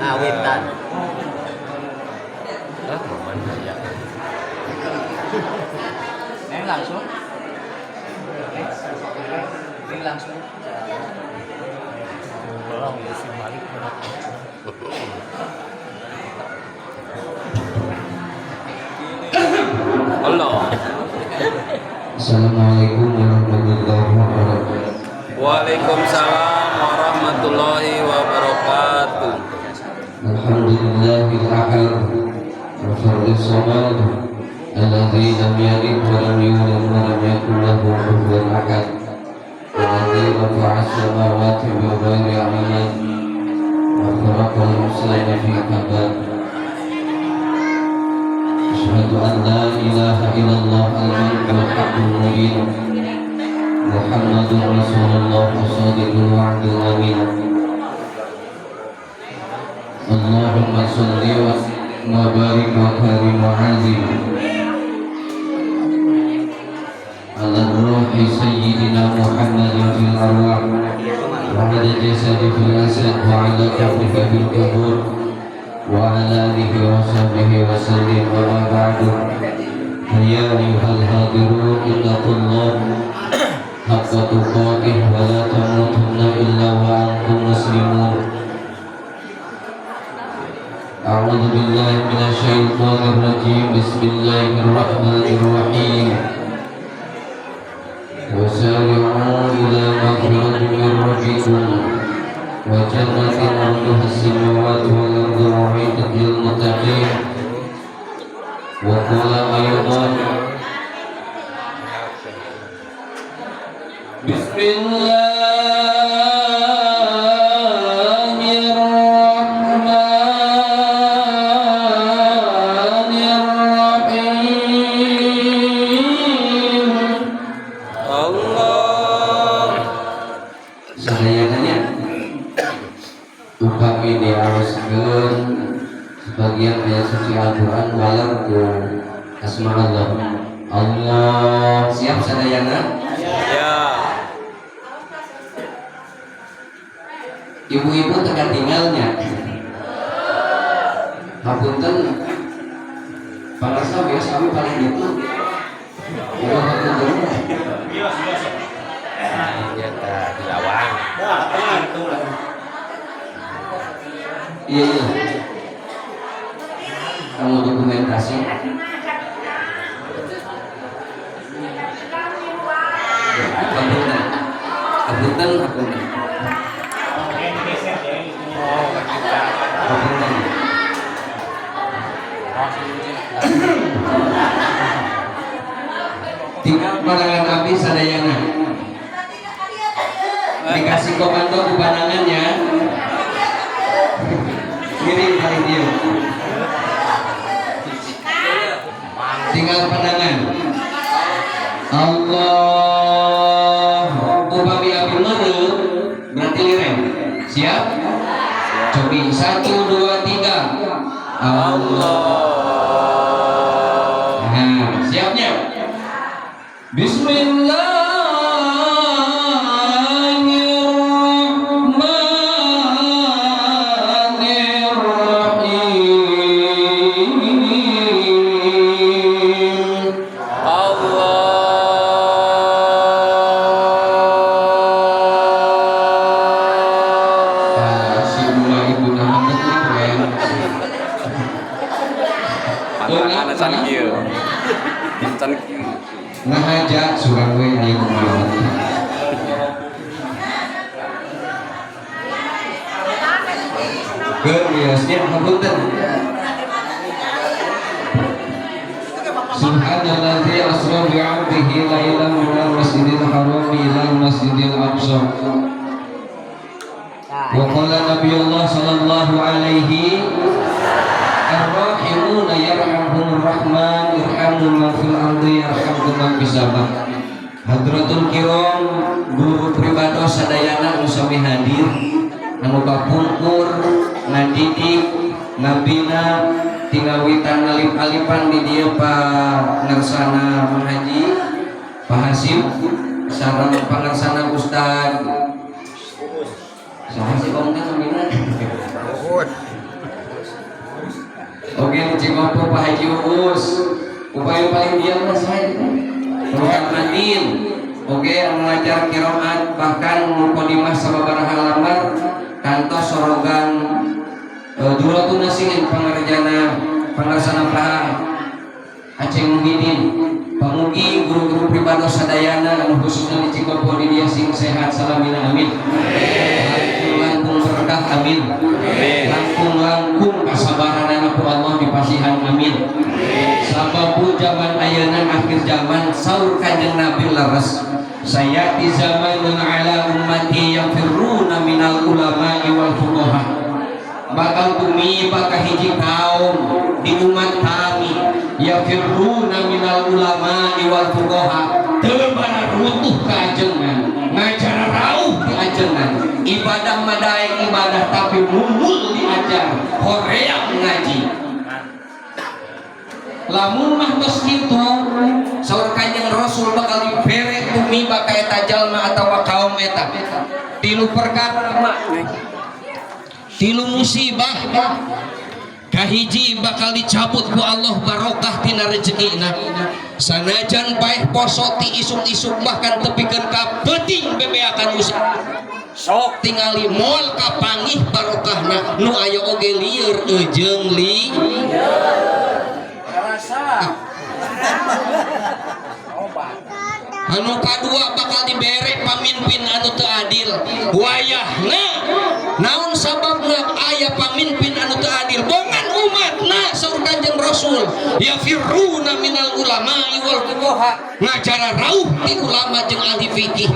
Ngawitan. Mana ya? Neng langsung. Neng langsung. Orang mesti balik benar. Allah. Assalamualaikum warahmatullahi wabarakatuh. Waalaikumsalam warahmatullahi wabarakatuh. Alhamdulillahil ahad wa fardis samad alladzi lam yalid wa lam yulad wa lam yakul lahu kufuwan ahad. Alladzi rafa'a as-samawati bi ghairi 'amalin wa khalaqa al-insana fi kabad. Asyhadu an la ilaha illallah al-malikul haqqul mubin. Muhammadur Rasulullah as-sadiqul wa'dul amin. Allahumma shalli wa barik wa karim wa azim ala ruhi sayyidina Muhammadin fil arwah wa ala jasadi fil asad wa ala qabrika bil qubur wa ala alihi wa sahbihi wa sallim wa ma ba'du. Ya ayyuhal hadirun ittaqullah haqqa tuqatih wa la tamutunna illa wa antum muslimun. A'udzu billahi minasyaitonir rajim. Bismillahirrahmanirrahim. Wasari'u ila maghfiratin min rabbikum wa jannatin 'arduha as-samawati wal ardu u'iddat lil muttaqin. Wa qala aydan Bismillahirrahmanirrahim. Allah. Sahayangannya upami diaroskeun sebagian ayat suci Al-Quran walam ku asma Allah. Allah siap sadayana. Ya. Ibu-ibu tekan tinggalnya. Hapunten panasa biasa kami paling gitu. Ya hapunten. Ya tak dilawang. Iya iya. Kamu dokumentasi. Hapunten. Hapunten hapunten. Hapunten. Tinggal pandangan api sadayana. Dikasih komando ke pandangannya. Kirim kali dia. Tinggal pandangan. Allah. Upami api meureup berarti lireng. Siap? Cobi 1 2 3. Allah. Nah, siapnya? Bismillahirrahmanirrahim. Allah. Si Bula Ibu Muhammad ini keren. Pandangan can kieu. Can Ngajak surang we aya kumaha. Geusnya hapunten. Subhanalladzi asra bi 'abdihi lailan minal masjidil haram ilal masjidil aqsa. Wa qala Nabiyullah sallallahu alaihi ar-rahimuna yarhamhumur rahman irhamu man fil ardi yarhamkum man fis sama. Hadratul kiram guru pribados sadayana anu sami hadir anu kapungkur ngadidik ngabina tinggal witan alip-alipan di dieu Pak Narsana Haji Pak Hasim sareng Panarsana Ustad. Saha sih om teh ngabina? Oke, Cikopo Pak Haji Uus. Upaya paling dia mas saya. Bukan Madin. Oke, mengajar kiroat bahkan mukadimah sababaraha halaman kantos sorogan Duratun Nasihin pangarjana pangarsana Praha Aceh Muhyiddin pamugi guru-guru pribadi sadayana anu khususna di Cikopo di dia sing sehat salamina amin. Langkung berkah amin. Langkung kasabaran ku Allah dipasihan amin. Sababu zaman ayeuna akhir zaman saur kanjeng Nabi leres sayati zamanun ala ummati yafirruna minal ulama'i wal fuqaha. Bakal bumi bakal hiji kaum di umat kami yafirruna minal ulama'i wal fuqaha teu bana rutuh ka ajengan ngajar rauh di ajengan ibadah madaeng ibadah tapi mumbul diajar hoream ngaji. Lamun mah tos kitu saur kanjeng Rasul bakal dibere bumi bakal eta jalma atawa kaum eta tilu perkara tilu musibah kahiji bakal dicabut ku Allah barokah tina rezekina sanajan paeh poso ti isuk-isuk bahkan tepikeun ka peuting bebeakan usaha sok tingali moal kapangih barokahna nu aya oge lieur ejeung li anu kadua bakal dibere pamimpin anu teu adil wayahna naon sababna aya pamimpin anu teu adil bongan umatna saur kanjeng Rasul yafirruna minal ulama'i wal fuqaha ngacara rauh ti ulama jeung ahli fikih.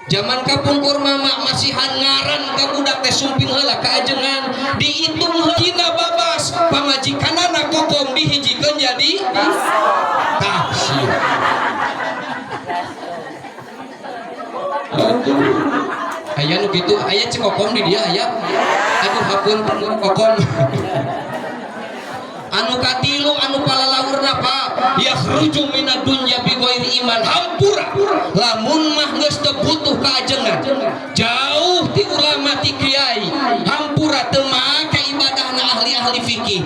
Zaman kapungkur mama masihan ngaran ka budak teh sumping heula ka ajengan dihitung heula babas pamajikanana kokom dihijikeun jadi tafsir. Aya nu kitu aya cekokom di dia aya. Aduh hapeun kokom. Anu katilu anu palalaurna pa yakhruju minad dunya bi ghairi iman hampura lamun mah geus teu butuh ka ajengan jauh ti ulama ti kiai hampura teu make ibadahna ahli-ahli fikih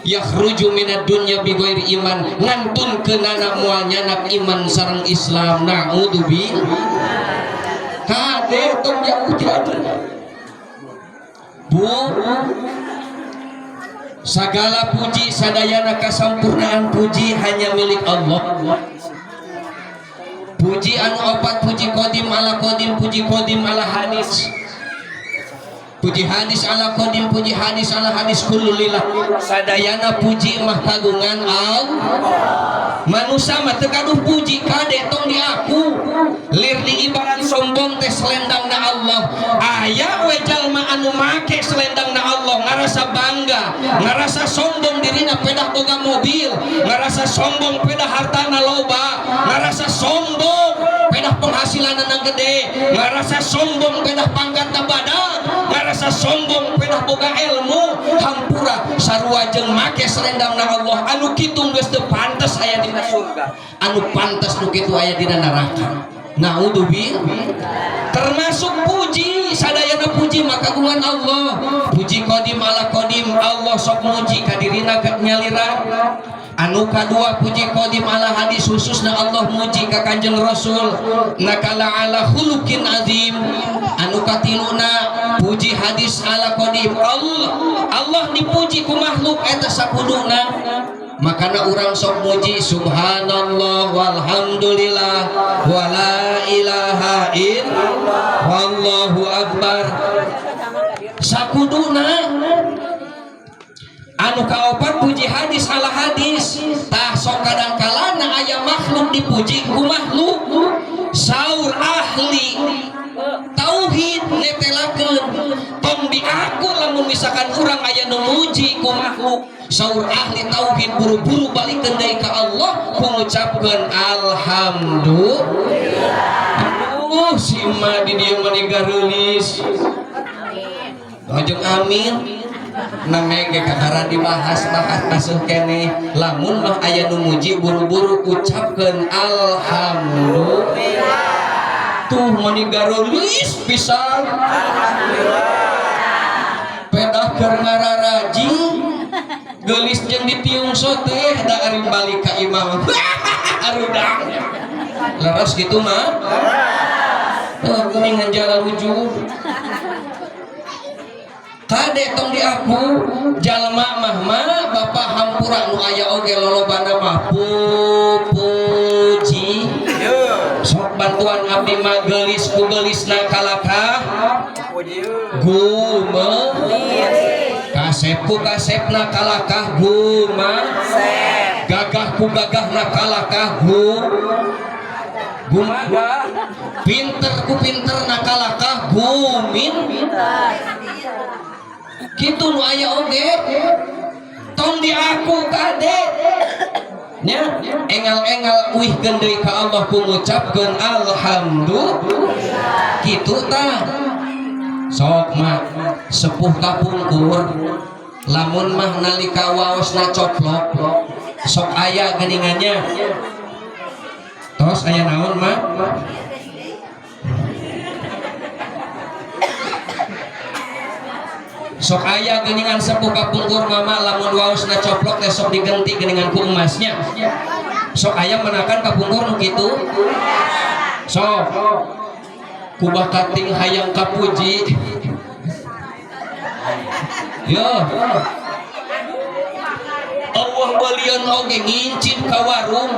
yakhruju minad dunya bi ghairi iman ngantun keunana moal nyanap iman sareng Islam naudzubi kade tong jauh ti ajengan bu. Sagala puji sadayana kasampurnaan puji hanya milik Allah. Puji anu opat puji qadim ala qadim puji qadim ala hadis. Puji hadis ala qadim puji hadis ala hadis kullu lillah. Sadayana puji mah kagungan Allah. Manusia mah teu kaduh puji kade tong diaku. Lir di ibarat sombong teh selendangna Allah. Aya we jalma anu make selendangna Allah ngarasa bangga, ngarasa sombong dirina pedah boga mobil, ngarasa sombong pedah hartana loba, ngarasa sombong pedah penghasilanna gede, ngarasa sombong pedah pangkatna badan, ngarasa sombong pedah boga ilmu, hampura sarua jeung make selendangna Allah anu kitu geus teu pantes aya dina surga, anu pantes nu kitu aya dina neraka. Naudzubillah. Termasuk puji sadayana puji makagungan Allah. Puji qadim ala qadim Allah sok muji ka dirina nyalira. Anu kadua puji qadim ala hadis khususna Allah muji ka Kanjeng Rasul nakala ala khuluqin azim. Anu katiluna puji hadis ala qadim Allah dipuji ku makhluk eta sakuduna. Makana urang sok muji subhanallah walhamdulillah wala ilaha illallah wallahu akbar sakuduna. Anu kaopat puji hadis ala hadis tah sok kadangkalana aya makhluk dipuji ku makhluk saur ahli tauhid netelakeun tong diaku lamun misalkan urang aya nu muji ku makhluk saur ahli tauhid buru-buru balikeun deui ka Allah ngucapkeun alhamdulillah. Si ma di dieu mah digareulis amin amin namege kakara dibahas-bahas asuh keneh lamun mah aya nu muji buru-buru ucapkeun alhamdulillah tuh mani garulis pisan alhamdulillah pedah keur ngararaji gelis jeung ditiung teh da ari balik ka imam arudak leres gitu mah kuningan jalan wujud kade tong di aku jalma mah bapak hampura nu aya oge lolobana mah puji sok bantuan abdi mah gelis ku gelisna kalakah kasep ku kasepna kalakah gagah ku gagahna kalakah gumaga pinter ku pinterna kalakah gitu nu aya oge tong di aku kade nya engal-engal uih gendei ka Allah ku ngucapkeun alhamdulillah kitu tah sok mah sepuh kapungkur lamun mah nalika waosna coplok sok aya geuningannya tos aya naon mah sok aya geuningan sepuh kapungkur mama lamun waosna coplok teh sok digenti geuningan ku emasnya sok aya menakan kapungkur nu kitu sok kubah kating hayang kapuji yo Allah balian oge ngincin ka warung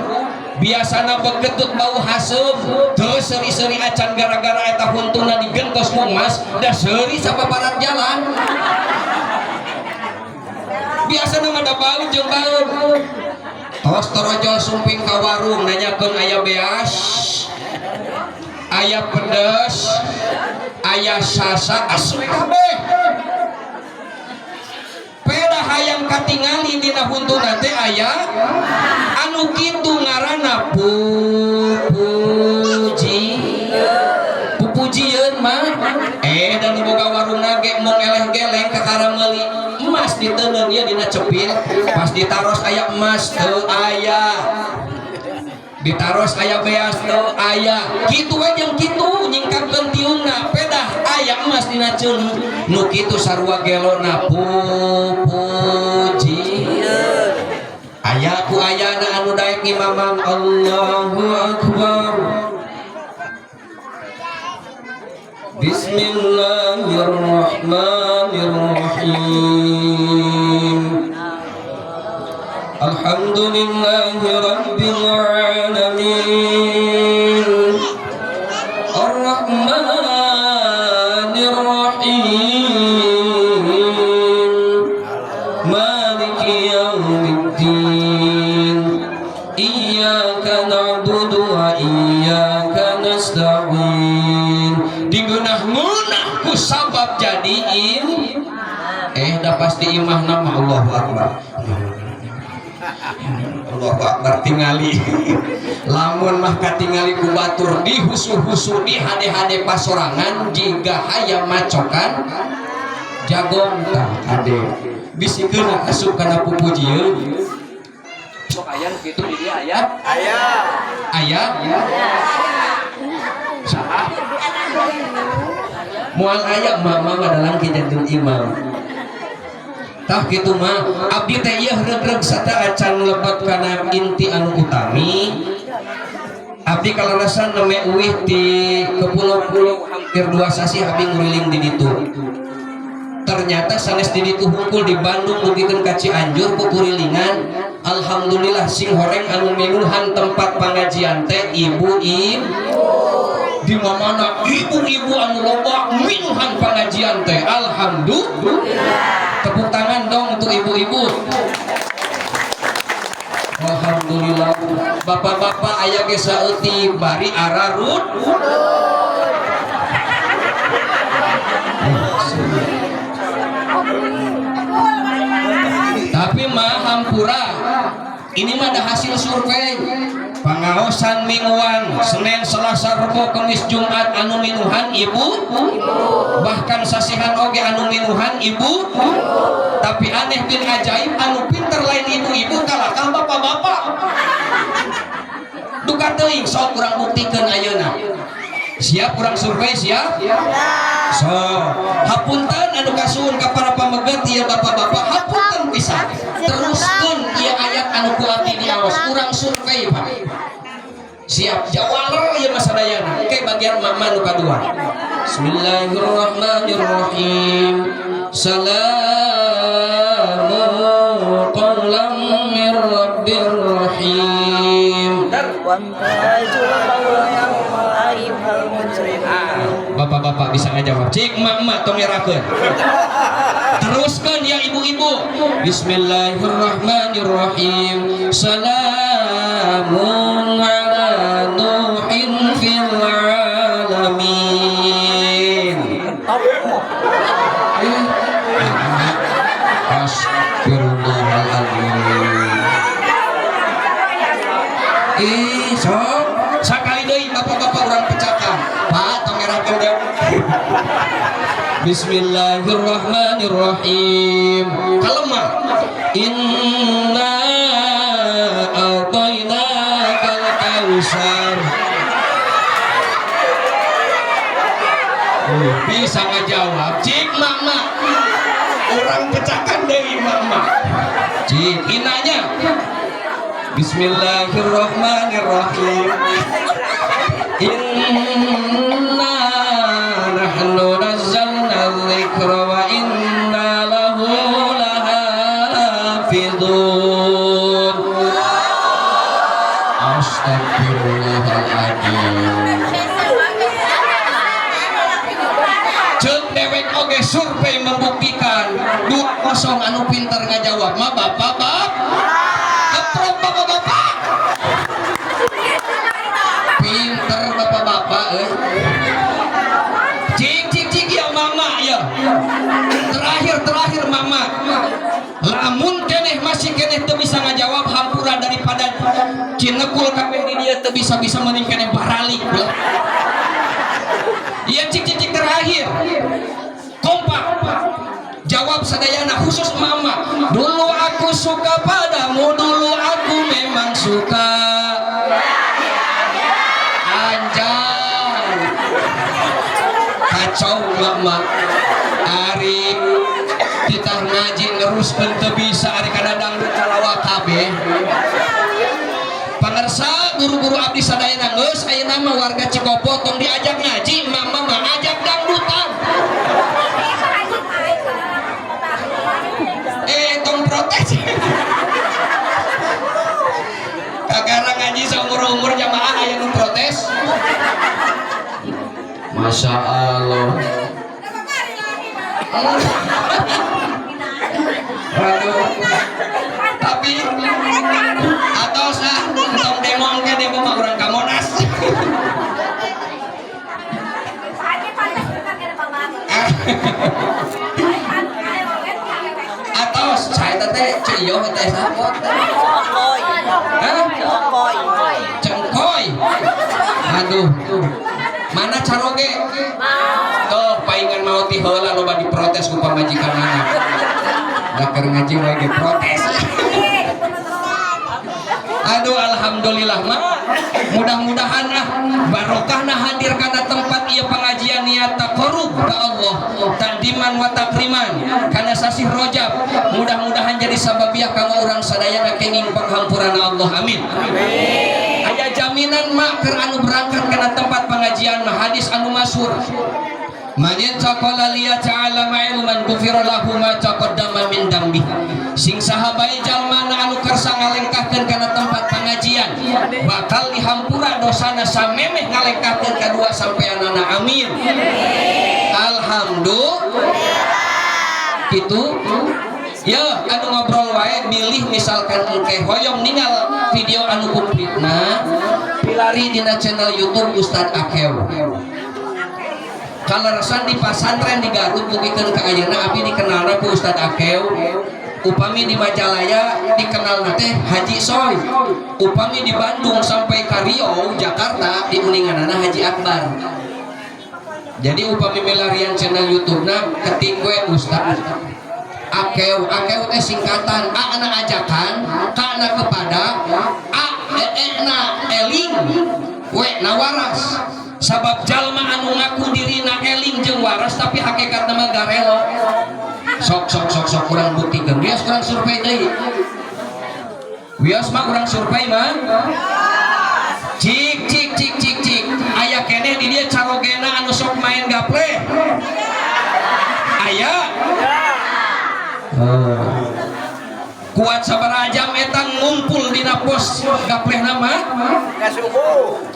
biasana begetut bau hasem teu seri-seri acan gara-gara eta huntuna digentos ku emas da seuri sapaparat jalan biasana mah da bau jeung bau tos torojol sumping ka warung nanyakeun aya beas aya pedes aya sasa asli kabeh peda hayang katingali dina huntuna teh aya anu kitu ngaranna pupujieun mah dan boga warung ge mung eleh-geleng kakara meuli emas diteuneun ieu dina cepil pas ditaros aya emas teu aya ditaros aya beas teu aya kitu we jeung kitu nyingkapkeun tiungna pedah aya emas dina ceuleuh nu kitu sarua gelona puji aya ku ayana anu daek imaman Allahu akbar Bismillahirrahmanirrahim Alhamdulillahi rabbil alamin Ar-Rahmanir Rahim Maliki yaumiddin Iyyaka na'budu wa iyyaka nasta'in digeunah-ngeunah ku sabab jadiin da pasti imah nama Allahu Akbar Allahu Akbar tingali lamun mah katingali ku batur di husu-husu di hade-hade pasorangan jika hayam macokan jagong tah ade bisikeun asup kana pupujieun sok aya nu kitu di dieu aya saha moal aya mama madalang kijantung imam tah kitu mah abdi teh ieu regreg sata acan lebet kana inti anu utami abdi kalalasan neme uih di kepulau-pulau hampir 2 sasi abdi nguriling di ditu ternyata sanes di ditu hungkul di Bandung mugikeun ka Cianjur pupurilingan alhamdulillah sing horeng anu minuhan tempat pangajian teh ibu-ibu di mana ibu-ibu anu loba minuhan pangajian teh alhamdulillah tepuk tangan dong untuk ibu-ibu alhamdulillah bapak-bapak aya ge saeuti bari ararut tapi mah hampura ini mah ada hasil survei pangaosan mingguan Senin Selasa Rebo Kamis Jumat anu minuhan ibu bahkan sasihan oge anu minuhan ibu tapi aneh bin ajaib anu pinter lain ibu-ibu kalahkan bapak-bapak duka teuing sok urang buktikeun ayeuna siap urang survei siap so hapunten anu kasuhun ka para pameget ieu bapak-bapak hapunten pisan terus kadua. Bismillahirrahmanirrahim. Salamun qawlan mir rabbir rahim. Bapak-bapak bisa ngajawab. Cik mak tong ngerakeun. Teruskan ya ibu-ibu. Bismillahirrahmanirrahim. Salamun ala nuhin fil alamin. Astagfirullahaladzim. Sok sakali deui bapak-bapak urang pecahkan. Pak tong ngerakeun deui. Bismillahirrahmanirrahim. Kalemah. Inna a'tainakal kautsar. Bisa ngajawab. Cik mama. Orang pecahkan deui mama. Cik inanya. Bismillahirrahmanirrahim. Inna nahnu nazzalna dzikra wa inna lahu lahafizun. Astagfirullahaladzim. Cek dewek oge survei membuktikan 2-0 anu pintar ngajawab mah bapak-bapak. Keprok bapak-bapak. Pinter bapak-bapak cik ya mama ya. Terakhir mama. Lamun keneh masih keneh teu bisa ngajawab hampura daripada cinekul kabeh di dia teu bisa mending keneh baralik. Iya cik terakhir. Kompak. Jawab sadayana khusus mama. Dulu aku suka padamu, dulu aku memang suka. Anjay. Kacau mama. Ari kita ngaji neruskeun teu bisa ari kadang calawak kabeh. Pangarsa guru-guru abdi sadayana geus ayeuna mah warga Cikopo tong diajak ngaji, mama mah ajak dangdutan. Tong protes. Kagara ngaji seumur-umur jamaah aya nu protes. Masya Allah. Waduh. Tapi atau sah tong demo engke demo mah urang ka Monas. Atau saya teh ciyo teh sapot. Cengkoy. Aduh. Mana caroge? Tuh paingan mau ti heula loba diprotes ku pamajikanana. Da keur ngaji we diprotes. Aduh alhamdulillah mah mudah-mudahan barokahna hadir kana tempat ieu pengajian niat taqarrub ka Allah takdiman wa takriman kana sasih Rajab mudah-mudahan jadi sababiah kanggo urang sadayana kenging panghampuran Allah amin. Aya jaminan mak keur anu berangkat kana tempat pengajian mah hadis anu masyhur man yataqalla liya ta'ala ma'ilman ghufira lahu ma taqaddama min dambi. Sing saha bae jalma anu kersa ngalengkahkeun kana tempat pengajian bakal dihampura dosana samemeh ngalengkahkeun ka 2 sampeanana amin. Alhamdulillah. Kitu ya anu ngobrol wae milih misalkan engke hoyong ningal video anu kumpulna pilari dina channel YouTube Ustad Akew. Kalarasan di pasantren di Garut bukikeun ka ayeuna abdi dikenalna ku Ustad Akew. Upami di Majalaya dikenal teh Haji Soy. Upami di Bandung sampai ka Riau Jakarta diuninganana Haji Akbar. Jadi upami milarian channel YouTube-na keting gue Ustad Akew teh singkatan A na ajakan, K na kepada, A na eling, W na waras. Sabab jalma anu ngaku dirina eling jeung waras tapi hakikatna mah garelo. Sok kurang buktikeun. Wios kurang survei deui. Wios mah kurang survei mah. Cik. Aya keneh di dieu carogena anu ya kuat sabaraha jam eta ngumpul dina pos gapleh nama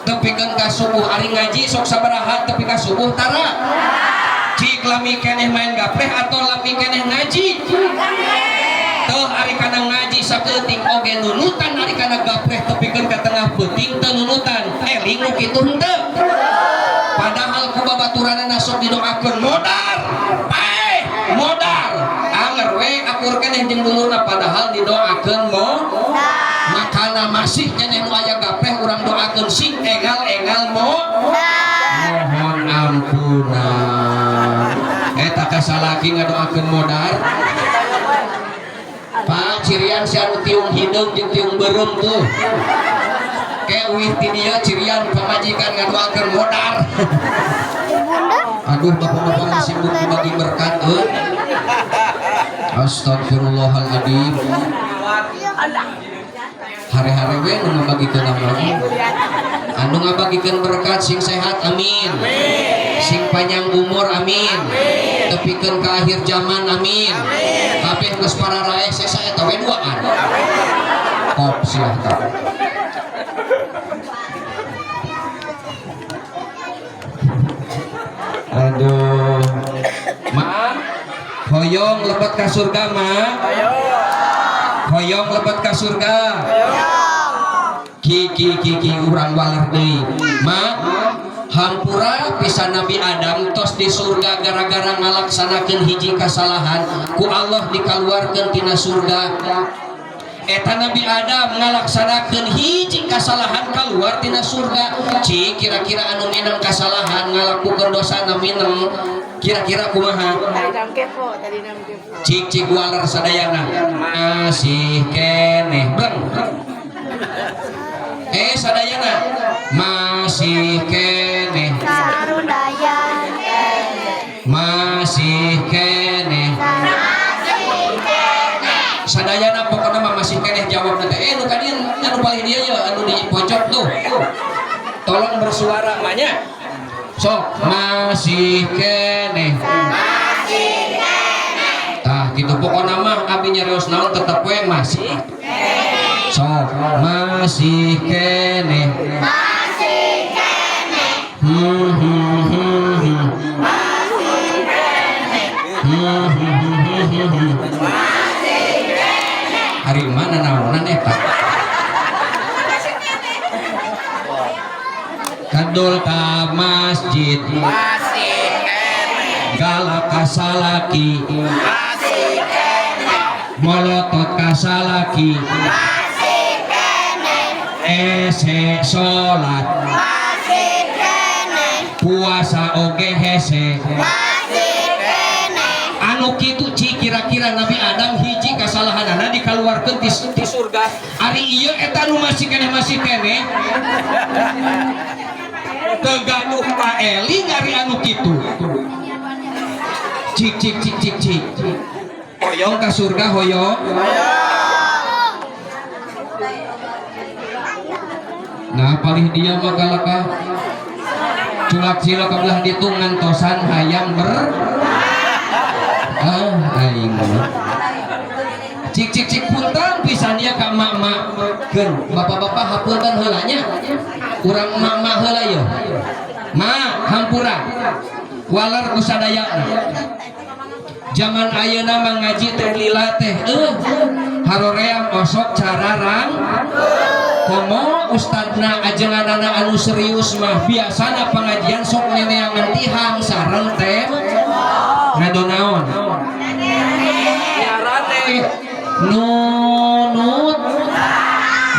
tepikeun ka subuh ari ngaji sok sabaraha tepi ka subuh tara cik lami keneh main gapleh atau lami keneh ngaji teu ari kana ngaji sakeuting oge nunutan ari kana gapleh tepikeun ka tengah peuting teu nunutan eling nu kitu henteu padahal ku babaturanna sok didoakeun modar paeh modar anger we akur keneh jeung dulurna padahal didoakeun makana masih keneh nu aya gapleh urang doakeun sing engal-engal mohon ampunan eta kasalaki ngadoakeun modar Pak cirian si anu tiung hideung jeung tiung beureum tuh kayak wih ti dieu cirian pamajikan ngadoakeun modar aduh bapak-bapak sibuk dibagi berkat astagfirullahaladzim hari-hari we nu ngabagikeun amal anu ngabagikeun berkat sing sehat amin sing panjang umur amin tepikeun ka akhir zaman amin kabeh geus pararae sesa eta we duaan kop silahkan aduh maaf hoyong lebet ka surga hoyong lebet ka surga ki urang waler deui hampura pisan Nabi Adam tos di surga gara-gara ngalaksanakeun hiji kasalahan ku Allah dikaluarkeun tina surga eta Nabi Adam ngalaksanakeun hiji kasalahan kaluar tina surga cik kira-kira anu minang kasalahan ngalakukeun dosa anu minang kira-kira kumaha cik waler sadayana masih keneh breng sadayana masih keneh masih keneh sadayana pokoknya mah masih keneh jawab nanti nu kadieu anu paling dia ya anu di pojok tuh tolong bersuara manya sok masih keneh tah gitu pokoknya mah abi nyarios naon tetep we masih sok masih keneh hari mana naonan eta kadul ka masjid galak kasalaki molotot kasalaki ese sholat puasa oge hese anu kitu ci kira-kira Nabi Adam hiji kasalahanana dikaluarkeun ti surga ari ieu eta nu masih keneh tegaduh ka eling ari anu kitu cik hoyong ka surga hoyong nah paling dia mah galaka culak cilak kebelah ditu ngantosan hayang aing cik punten pisan dia ka mak-mak keun bapak-bapak hapunten heula nya urang mak-mak heula yeuh ma hampura waler ku sadayana zaman ayeuna mah ngaji teh lila teh haroream osok cararang komo ustadna ajenganana anu serius mah biasana pengajian sok neneangan tihang sareng teh ngadonaon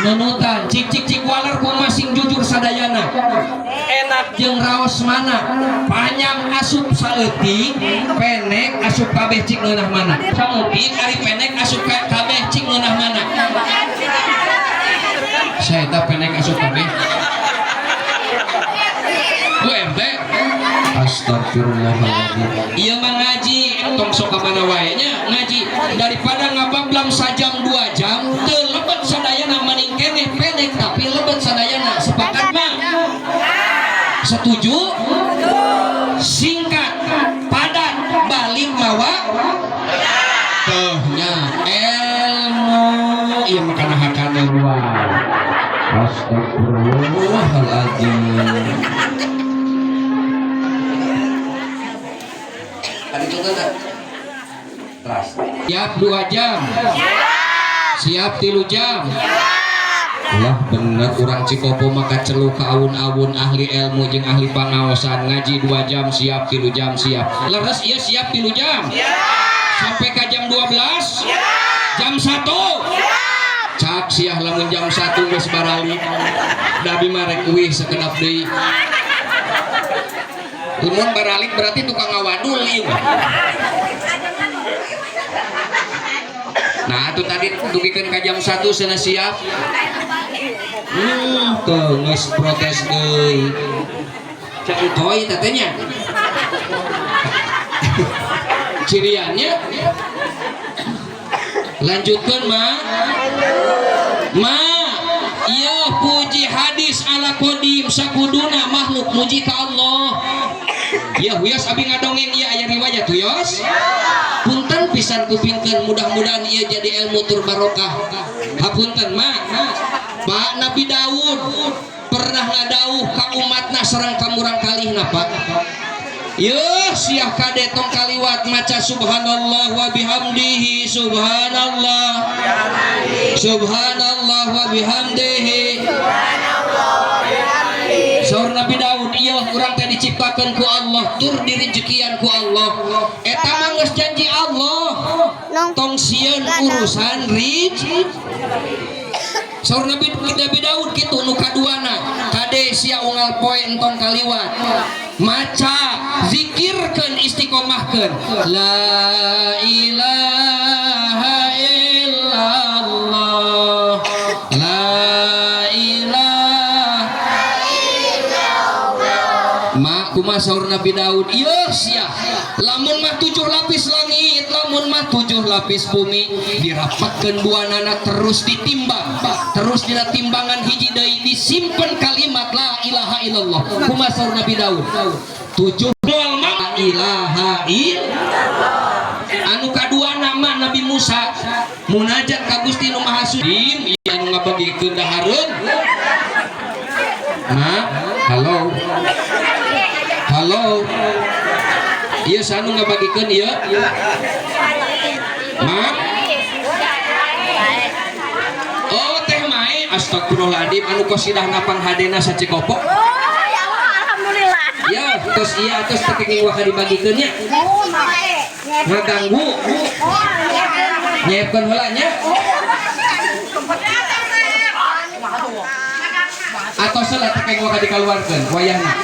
nunutan cik waler ku masing jujur sadayana enak jeung raos mana panjang asup saeutik pendek asup kabeh cik leunah mana saeutik ari pendek asup kabeh cik leunah mana saya tak pendek asup kabeh ku RT astagfirullahaladzim iya mah ngaji tong sok ka mana wae nya ngaji daripada ngabablang sajam 2 jam teu lebet sadayana maning keneh pendek tapi lebet sadayana sepakat mah setuju singkat padat balik mawa ieu mah kana hakana wae. Astagfirullahaladzim. Tadi contoh tak? Keras. Siap 2 jam. Siap 3 jam. Lah bener urang Cikopo maka celu ka awun-awun ahli ilmu jeung ahli pangaosan ngaji 2 jam siap 3 jam siap. Leres ieu siap 3 jam. Sampai ka jam 12. Jam 1. Cak siah lamun jam 1 geus baralik. Dabi marek wih sakedap deui. Lamun baralik berarti tukang ngawadul ieu. Nah, itu tadi dugikeun ka jam 1 cenah siap. Tuh geus protes deui. Cak toy tetenya. Ciriannya lanjutkan iya puji hadis ala kodim sakuduna makhluk muji ka Allah. Ya huyos abi ngadongeng iya aya riwayat huyos. Punten pisan kupingkeun mudah-mudahan ieu jadi ilmu tur barokah. Hapunten Pak Nabi Daud pernah ngadauh ka umatna sareng kamurang kalihna Pak. Yo siah kade tong kaliwat maca subhanallah wa bihamdihi subhanallah subhanallah wa bihamdihi saur Nabi Daud ieu urang teh diciptakeun ku Allah tur direjekian ku Allah eta mah geus janji Allah tong sieun urusan rizki. Saur Nabi Daud kitu nu kaduana kade sia unggal poe entong kaliwat maca zikirkeun istiqomahkeun la ilaha illallah la ilaha illallah. Mak kumaha saur Nabi Daud ieu sia lamun mah 7 lapis langit lamun mah 7 lapis bumi dirapatkeun duanana terus ditimbang terus dina timbangan hiji deui disimpen kalimat la ilaha illallah. Kumaha saur Nabi Daud 7 la ilaha illallah. Anu kadua nama Nabi Musa munajat ka Gusti Nu Maha Suci ieu anu ngabagikeun dahareun. Halo ieu sanu ngabagikeun ieu oh teh mae astagfirullahaladzim anu kosidah napang hadena sa Cikopo. Ya, terus iya terus teping waka dibagikeun nya. Ngaganggu. Nyiepkeun heula nya. Atau salah teping waka dikaluarkeun wayahna.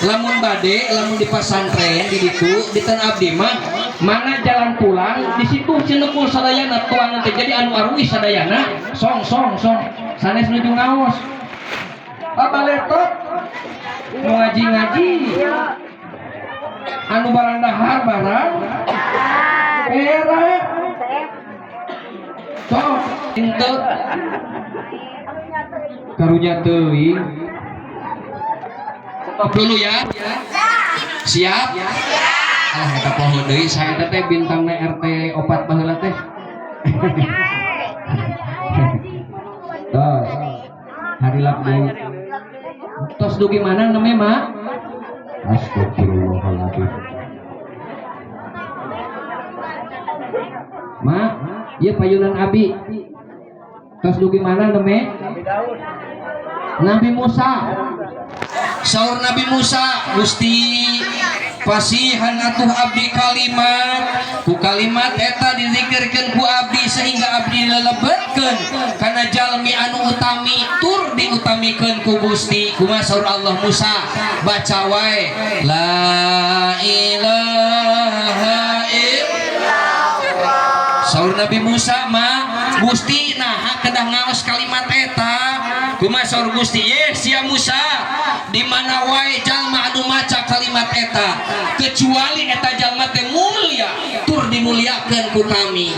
Lamun bade, lamun di pasantren di ditu di Tan Abdi mah mana jalan pulang di situ cenekul sadayana tuangan teh jadi anu arwi sadayana song sanes nuju ngaos. Abaletot mau ngaji anu barang dahar barang era sok intep karunya teuing stop dulu ya siap eta poho deui saya teh bintang RT 4 baheula teh tos harilap deui tos dugi mana namanya mak astagfirullahaladzim mak iya payunan abi tos dugi mana namanya Nabi Musa saur Nabi Musa Gusti pasihan atuh abdi kalimat ku kalimat eta dizikirkeun ku abdi sehingga abdi lelebetkeun kana jalmi anu utami tur diutamikeun ku Gusti. Kumaha saur Allah Musa baca wae la ilaha illallah. Saur Nabi Musa mah Gusti nah kedah ngaos kalimat eta. Kumaha saur Gusti sia Musa di mana wae jalma anu maca kalimat eta kecuali eta jalma teh mulia tur dimuliakeun ku kami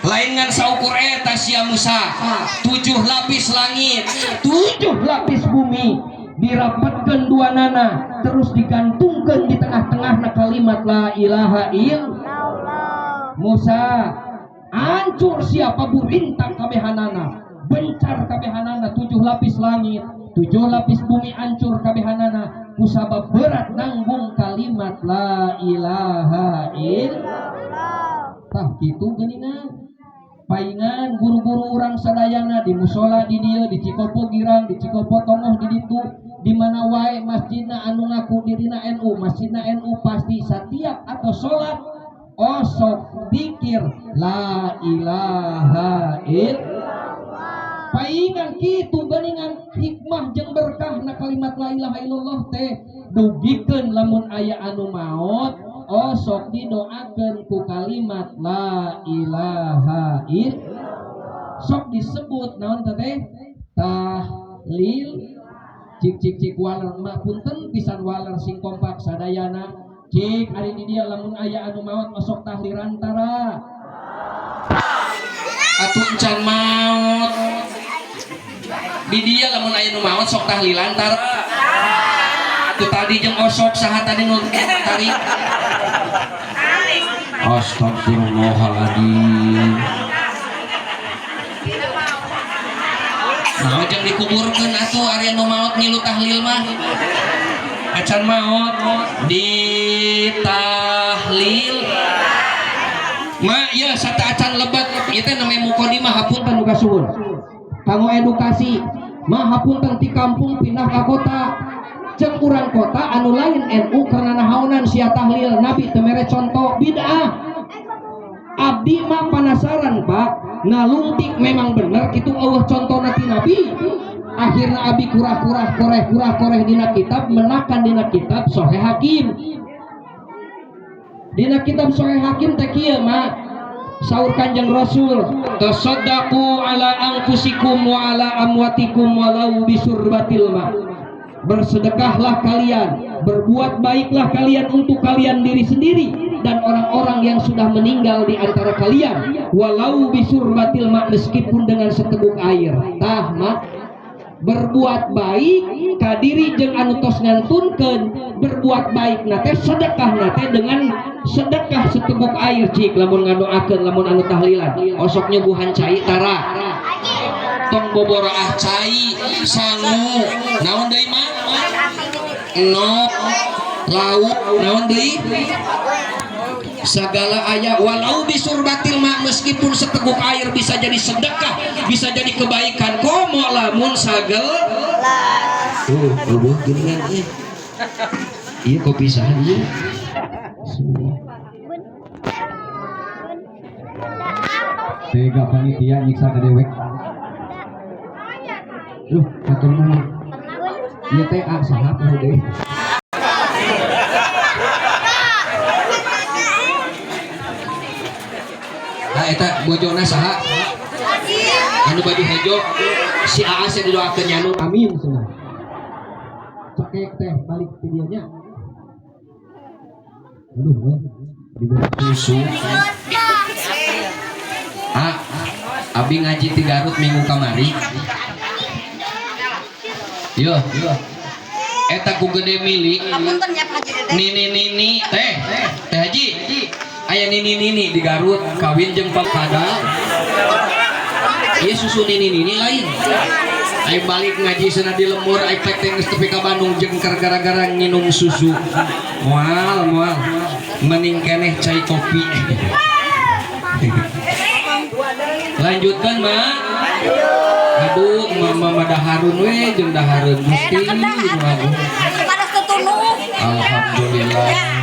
lain ngan saukur eta sia Musa 7 lapis langit 7 lapis bumi dirapetkeun duanana terus digantungkeun di tengah-tengahna kalimat la ilaha illallah. Musa hancur siapa burintang kabehanana, bencar kabehanana, 7 lapis langit, 7 lapis bumi hancur kabehanana, kusabab berat nanggung kalimat la ilaha illallah. Tah kitu geuningan. Paingan guru-guru orang sadayana di musola di dieu, di Cikopo Girang, di Cikopo Tongoh, di ditu, di mana wae masjidna anu ngaku dirina NU, masjidna NU pasti setiap atau sholat osok zikir la ilaha illallah. Paingan kitu geuningan hikmah jeung berkah na kalimat la ilaha illallah teh dugikeun lamun aya anu maot osok didoakeun ku kalimat la ilaha illallah. Sok disebut naon teh tahlil cik waler mah punten pisan waler sing kompak sadayana cik ari di dia lamun aya anu maot osok tahlilan tara atuh can maot di dia lamun aya anu maot sok tahlilan tara atuh tadi jeung osok saha tadi nu tarik. Astagfirullahaladzim. Nah, jangan dikuburkan atuh area nu maot ngilu tahlil mah. Acan maot ditahlil. Ma ya sata acan lebat ieu teh namanya muqaddimah hapunten nu kasuhun. Kanggo edukasi mah hapunten ti kampung pindah ka kota. Cek urang kota anu lain NU karena nahaonan sia tahlil nabi teu mere contoh bid'ah. Abdi mah penasaran Pak, ngalungtik memang bener kitu eueuh contohna ti nabi. Akhirna abi kurah-kurah koreh dina kitab menakan dina kitab Sahih Hakim. Dina kitab Sahih Hakim teh kieu mah saur Kanjeng Rasul, tasaddaqu ala anfusikum wa ala amwatikum walau bisurbatil ma. Bersedekahlah kalian, berbuat baiklah kalian untuk kalian diri sendiri dan orang-orang yang sudah meninggal di antara kalian, walau bisurbatil ma, meskipun dengan seteguk air. Tah mah berbuat baik ka diri jeung anu tos ngantunkeun berbuat baik nate sedekah nate dengan sedekah seteguk air cik lamun ngadoakeun lamun anu tahlilan osok nyuguhan cai tara tong boboroah cai sangu naon deui mah no lauk naon deui segala aya walau bisurbatil ma, meskipun seteguk air bisa jadi sedekah, bisa jadi kebaikan. Komo lamun sagel eueuh geuningan ieu kopi saha ieu tega panitia nyiksa ka dewek atur nuhun ieu teh saha deui eta bojona saha anu baju hejo si Aas yang didoakeun nyanu amin cenah cekek teh balik ti dieu nya aduh we diberi susu abi ngaji ti Garut minggu kamari yo eta ku gede milik nini teh haji aya nini di Garut kawin jeung Papada. Ieu susu nini lain. Ai balik ngaji cenah di lembur ai pek teh geus tepi ka Bandung jeung gara-gara nginum susu. Moal mending keneh cai kopi. Lanjutkan Mak. Aduh mama daharun we jeung dahareun Gusti. Alhamdulillah.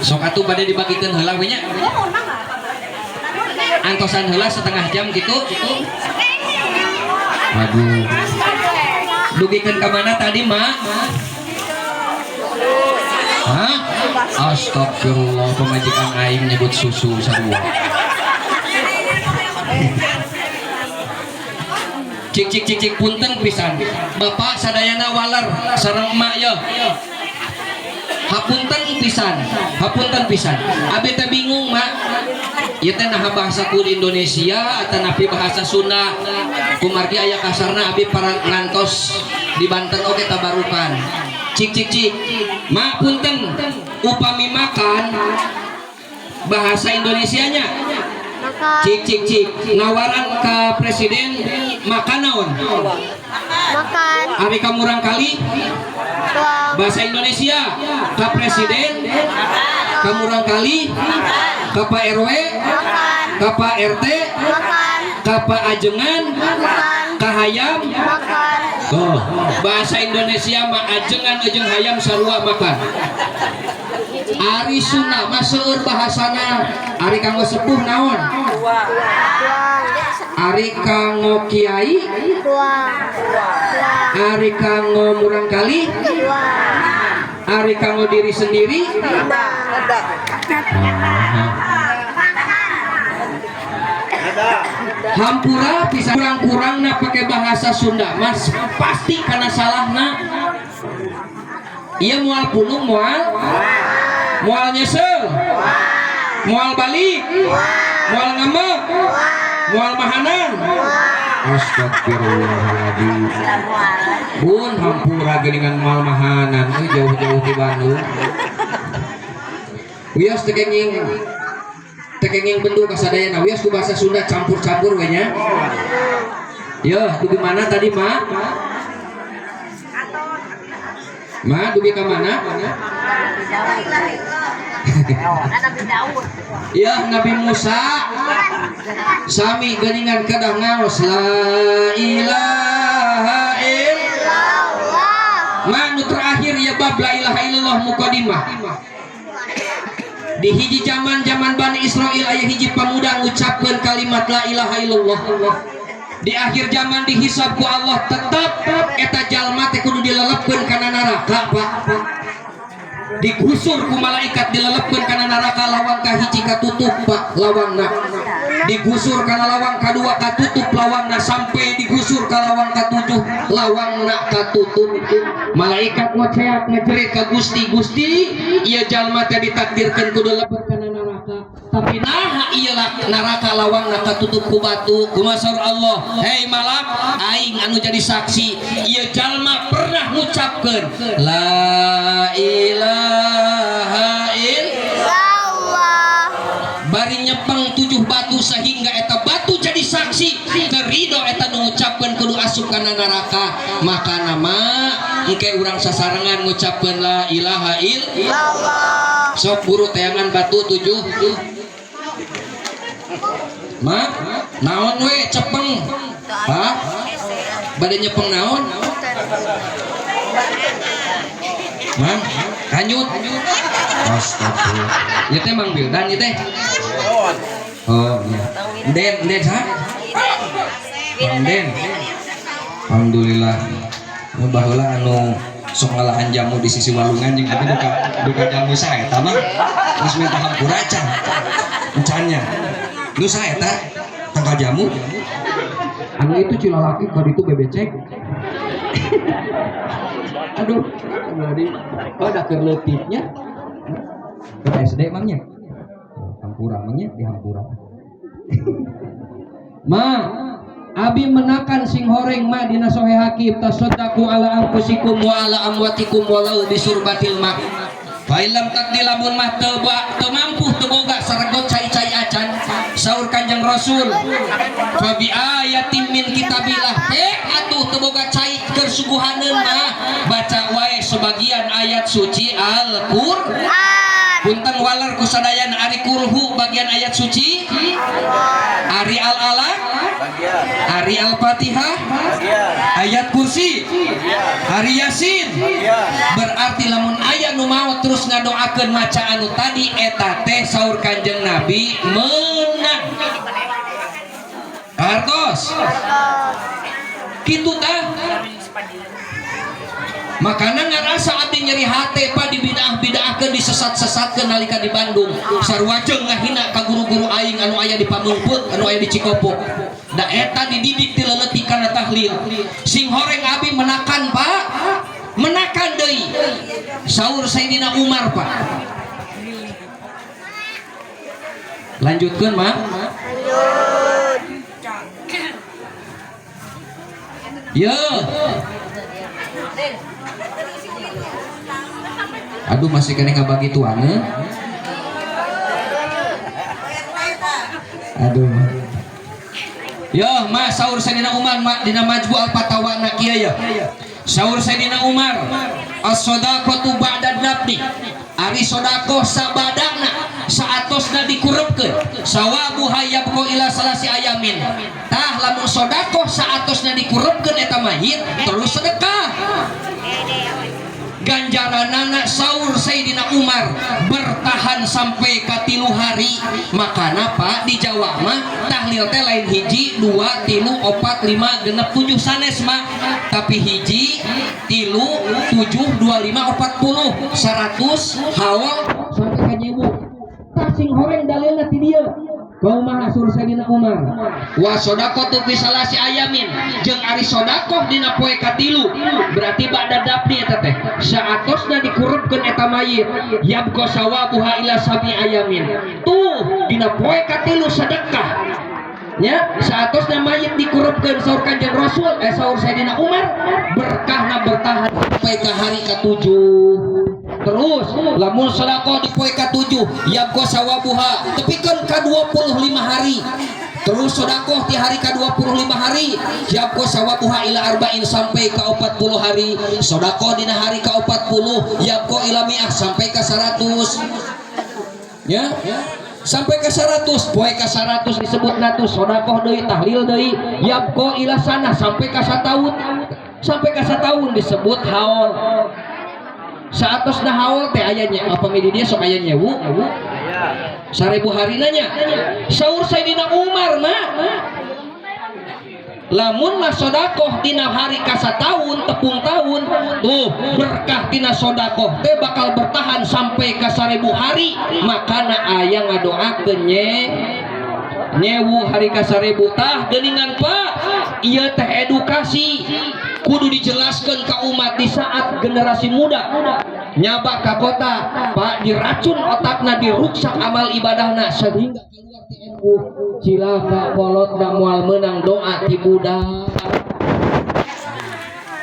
Sok atuh bade dibagikeun heula we nya. Antosan heula setengah jam gitu. Aduh. Dugikeun ka mana tadi, Mak? Hah? Astagfirullah, pemajikan aing nyebut susu sarua. Cik punten pisan. Bapak sadayana waler sareng emak ya. Hapunten pisan abi teh bingung Mak ieu teh naha bahasa ku di Indonesia atawa napi bahasa Sunda kumargi aya kasarna abi para ngantos di Banten oge tabarukan cik Mak punten upami makan bahasa Indonesianya Makan. cik ngawaran ke presiden makan naon Makan. ari kamurang kali Tuang. bahasa Indonesia ke presiden kamurang kali ke Pak RW Makan. ke Pak RT Makan. ke Pak Ajengan Makan. ke Hayam. Makan. Tuh, bahasa Indonesia mah ajengan ejeng hayam sarua makan. Ari Sunda mah seueur bahasana. Ari kanggo sepuh naon? Tuang. Ari kanggo kiai, Tuang. Tuang. ari kanggo murang kali, Tuang. ari kanggo diri sendiri. Hampura bisa kurang-kurang na pakai bahasa Sunda mas pasti karena salahna. Iya mual punung mual nyesel, mual balik, mual ngambek, mual mahanan. Astagfirullahaladzim. Bun hampura geningan mual mahanan jauh-jauh di Bandung. Wios tekenging bentuk kasadayana wios ku bahasa Sunda campur-campur we nya. Ya, dugi mana tadi, Mak? Mak, dugi ka mana? Ya, Nabi Musa sami geuningan kedah ngaos la ilaha illallah. Mak, nu terakhir ya bab la ilaha illallah muqaddimah. Di hiji zaman Bani Israel aya hiji pamuda ngucapkeun kalimat la ilaha illallah. Di akhir zaman dihisab ku Allah tetap eta jalma teh kudu dilelepkeun kana neraka Pak. Digusur ku malaikat dilelepkeun kana neraka lawang kahiji katutup Pak lawangna. Digusur kana lawang kadua katutup lawangna sampai digusur ka lawang katujuh lawangna katutup. Malaikat ngoceak ngejerit ka Gusti ieu jalma teh ditakdirkeun kudu lebet kana neraka. Tapi nah iyalah neraka lawangna katutup ku batu. Kumasar Allah, hei malak aing anu jadi saksi ieu jalma pernah ngucapkeun la ilaha illallah. Bari nyepeng 7 batu sehingga eta batu jadi saksi kerido eta nu ngucapkeun kudu asup kana neraka. Maka nama engke urang sasarengan ngucapkeun la ilaha illallah. Sok buru teangan batu 7. Mak, naon we cepeng? Hah? Bade nyepeng naon? Mang, kanyut. Astagfirullah. Ieu teh Mang Bildan ieu teh. Oh, iya. Den sa? Mang Den. Alhamdulillah. Nu baheula anu sok ngalahan jamu di sisi walungan jeung abi duka jamu saeta mah. Terus minta hampura can. Encannya. Nu saeta tangka jamu. Anu itu cilalaki bari itu bebecek. Aduh, tadi ada kerletiknya. Ke SD emangnya? Hampura emangnya di Hampura. Ma, abi menakan sing horeng ma dina sohe hakim tasaddaku ala anfusikum wa ala amwatikum walau bisurbatil ma. Failam takdi lamun mah teu mampu teu boga saregot cai-cai acan. Saur Kanjeng Rasul. Fa bi ayatin min kitabillah. Atuh teu boga cai keur suguhaneun mah baca wae sebagian ayat suci Al-Qur'an. Punten waler kusadayana ari kulhu bagian ayat suci, ari al-alaq, ari al-fatihah, ayat kursi, ari yasin. Berarti lamun aya nu maot terus ngadoakeun maca anu tadi eta teh saur Kanjeng Nabi menang. Artos. Kitu tah. Makana ngarasa abdi nyeri hate Pak di bidah-bidahkeun disesat-sesatkeun nalika di Bandung. Sarua jeung ngahina ka guru-guru aing anu aya di Pamungput, anu aya di Cikopok. Da eta dididik ti leuletik kana tahlil. Sing horeng abi menakan Pak. Menakan deui. Saur Sayyidina Umar Pak. Lanjutkeun Mak. Ya. Aduh masih kena ngabagi tuana. Aduh. Yo, ma saur Sayyidina Umar dina Majmu' al-Fatawa na kieu ya. Saur Sayyidina Umar, as-shadaqatu ba'da nafni. Ari sodaqoh sabadana saatosna dikurepkeun. Sawabuha yabqa ila salasi ayamin. Tah lamun sodaqoh saatosna dikurepkeun eta mayit terus sedekah. Ganjaranana saur Sayyidina Umar bertahan sampai ka 3 hari. Makana Pak di Jawa mah tahlil teh lain hiji 2 3 4 5 genep 7 sanes mah, tapi hiji 3 7 2 5 40 100 haul sampai ka nyewu. Tah sing horeng dalilna ti dieu. Kumaha saur Sayyidina Umar? Wa shadaqatu fi salasi ayamin. Jeung ari sodakoh dina poe katilu. Berarti ba'da dafni eta teh. Saatosna dikurupkeun eta mayit, yabqa sawabuha ila sabi ayamin. Tuh dina poe katilu sedekah. Ya, saatosna mayit dikurupkeun saur Kanjeng Rasul, saur Sayyidina Umar, berkahna bertahan sampai ke hari ke-7. Terus lamun sedekah di poe ka-7 yabqa sawabuha tepikeun ka 25 hari. Terus sedekah di hari ka-25 hari yabqa sawabuha ila arba'in sampai ka 40 hari. Sedekah dina hari ka-40 yabqa ila mi'ah sampai ka 100. Ya, sampai ke 100 poe ke 100 disebutna tuh sedekah deui tahlil deui yabqa ila sana sampai ka 1 tahun. Sampai ka 1 tahun disebut haul. Saatos dah haul teh ayanya apa midi dia sok aya nyewu 1000 hari nanya saur Sayyidina Umar mah lamun mah sedekah dina hari ka 1 tahun tepung tahun tuh berkah dina sedekah teh bakal bertahan sampai ka 1000 hari. Makana aya ngadoakeun nyewu hari ka 1000 tah geuningan Pak ieu teh edukasi kudu dijelaskan ke umat di saat generasi muda nyabak ke kota Pak diracun otakna diruksak amal ibadahna sehingga keluar ti NU cilaka kolotna moal menang doa ti budak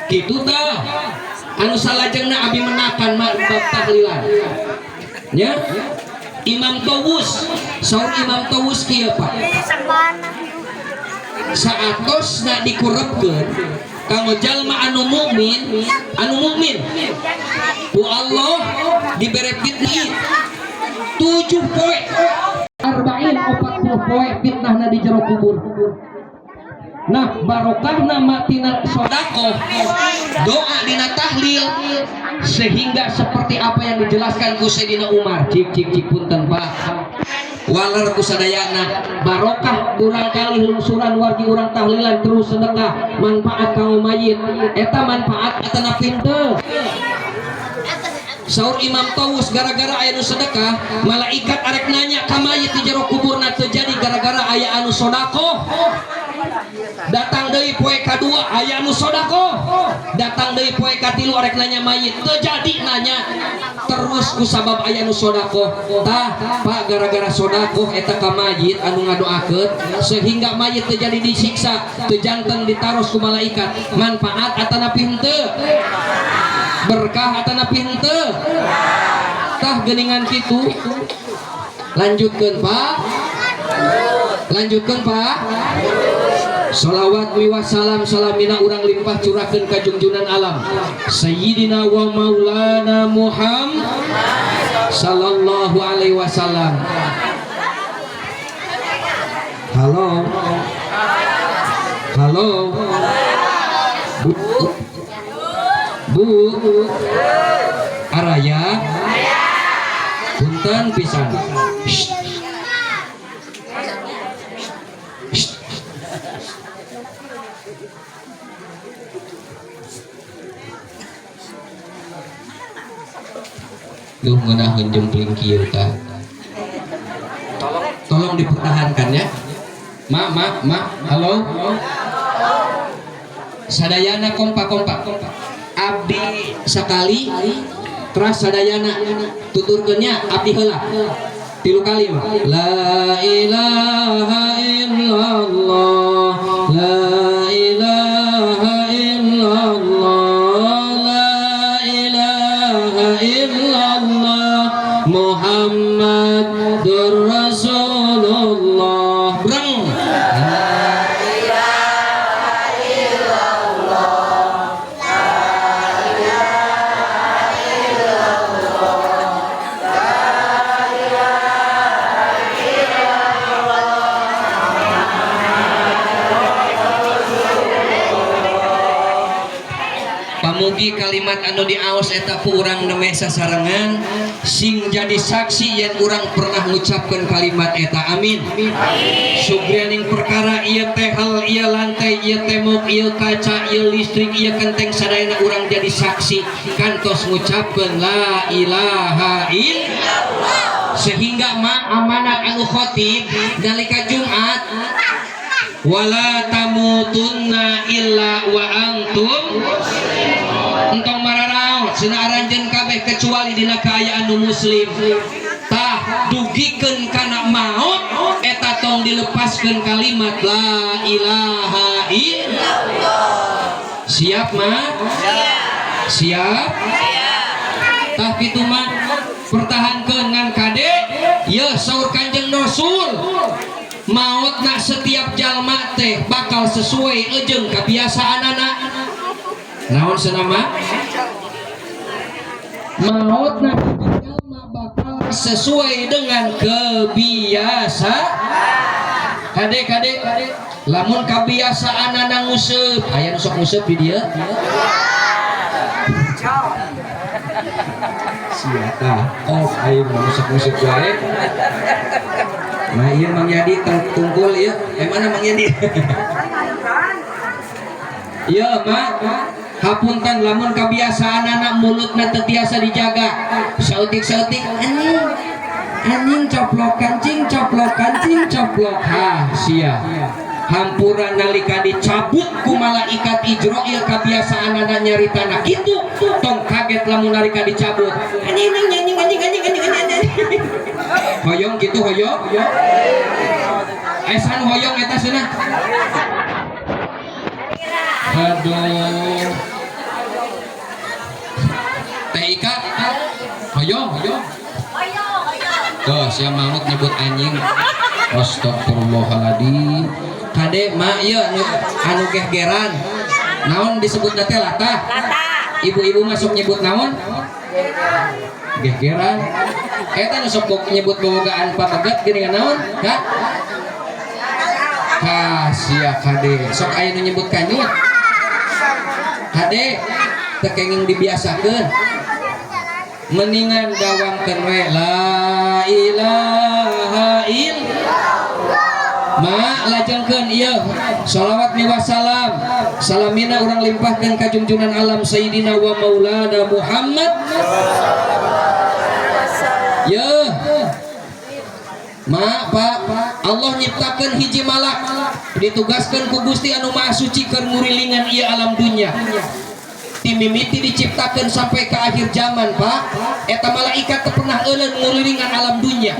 kitu tah anu salajengna abi menakan bab tahlilan nya Imam Tawus saur Imam Tawus kieu Pak saatosna dikurepkeun kanggo jalma anu mukmin ku Allah dibere fitnah 7 poe 40 poe fitnahna di jero kubur. Nah barokahna matina sedekah doa dina tahlil sehingga seperti apa yang dijelaskan ku Sayyidina Umar cik punten Pak walar kusadayana barokah urang kali lungsuran wargi urang tahlilan terus sedekah manfaat kanggo mayit eta manfaat atana pinteu. Saur Imam Tawus gara-gara aya nu sedekah malaikat arek nanya ka mayit di jero kuburna teu jadi gara-gara aya anu sedekah. Datang deui poe kadua aya anu sedekah, datang deui poe katilu arek nanya mayit teu jadi nanya terus ku sabab aya anu sedekah. Tah Pak gara-gara sedekah eta ka mayit anu ngadoakeun sehingga mayit teu jadi disiksa teu janten ditaros ku malaikat manfaat atana henteu berkah atana henteu tah geuningan kitu lanjutkeun Pak Salawat wa salam salamina urang limpah curahkeun ka junjunan alam Sayyidina wa Maulana Muhammad sallallahu alaihi wasallam. Halo Bu Araya punten pisan. Duh ngeunaheun jempling kieu tah. Tolong dipertahankan ya. Ma, halo. Sadayana kompak. Abdi sakali terus sadayana tuturkeunnya abdi heula. 3 kali mah. La ilaha illallah. La ilaha illallah. La ilaha illallah. Muhammadur Rasulullah. mugi kalimat anu diaos eta ku urang nemeh sasarengan sing jadi saksi yen urang pernah ngucapkeun kalimat eta. Amin. Sugianing perkara ieu teh hal, ieu lantai, ieu tembok, ieu kaca, ieu listrik, ieu genteng sadayana urang jadi saksi kantos ngucapkeun la ilaha illallah. Sehingga amanat anu khotib nalika Jumat wala tamutunna illa wa antum entong mararaos cenah aranjeun kabeh kecuali dina kaayaan nu muslim. Tah dugikeun kana maut eta tong dilepaskeun kalimat la ilaha illallah. Siap mah? Siap. Tah kitu mah pertahankeun ngan kade ye saur Kanjeng Rasul maut nak setiap jalma teh bakal sesuai ejeng kebiasaanana. Naon senama? Maut nak jalma bakal sesuai dengan kebiasaan. Kade lamun kebiasaanana nguseup, aya nu sok nguseup di dieu? Siapa? Oh, ayo musik-musik wae. Nah iya Mang Yadi tungkul ya. Mana Mang Yadi? Iya Mak. Hapunten lamun kebiasaan anak mulutna teu tiasa dijaga. Sautik-sautik anjing coplok kancing coplok kancing coplok. Ha sia. Hampura nalika dicabut ku malaikat Ijrail kebiasaan anak nyaritana kitu tong kaget lamun nalika dicabut. Anjing hoyong gitu hoyong esan hoyong eta cenah. Aduh teh Ika hoyong tuh siapa manut nyebut anjing. Astagfirullahaladzim. Kade mak ieu anu gehgeran naon disebut teh latah. Ibu-ibu masuk nyebut naon gehgeran. Eta nu sok nyebut bogaan papeget geuningan naon? Ha? Sia kade. Sok aya nu nyebut kanyut. Kade teu kenging dibiasakeun. Mendingan gawangkeun we la ilaha illallah. Ma lajengkeun ieu shalawat mi wassalam. Salamina urang limpahkeun ka junjungan alam Sayyidina wa Maulana Muhammad. Ya Ma Pak Allah nyiptakeun hiji malak ditugaskeun ku Gusti anu Maha Suci keur ngurilingan ieu alam dunya. Timimiti diciptakeun sampai ke akhir zaman Pak. Eta malaikat teu pernah euleun ngurilingan alam dunya.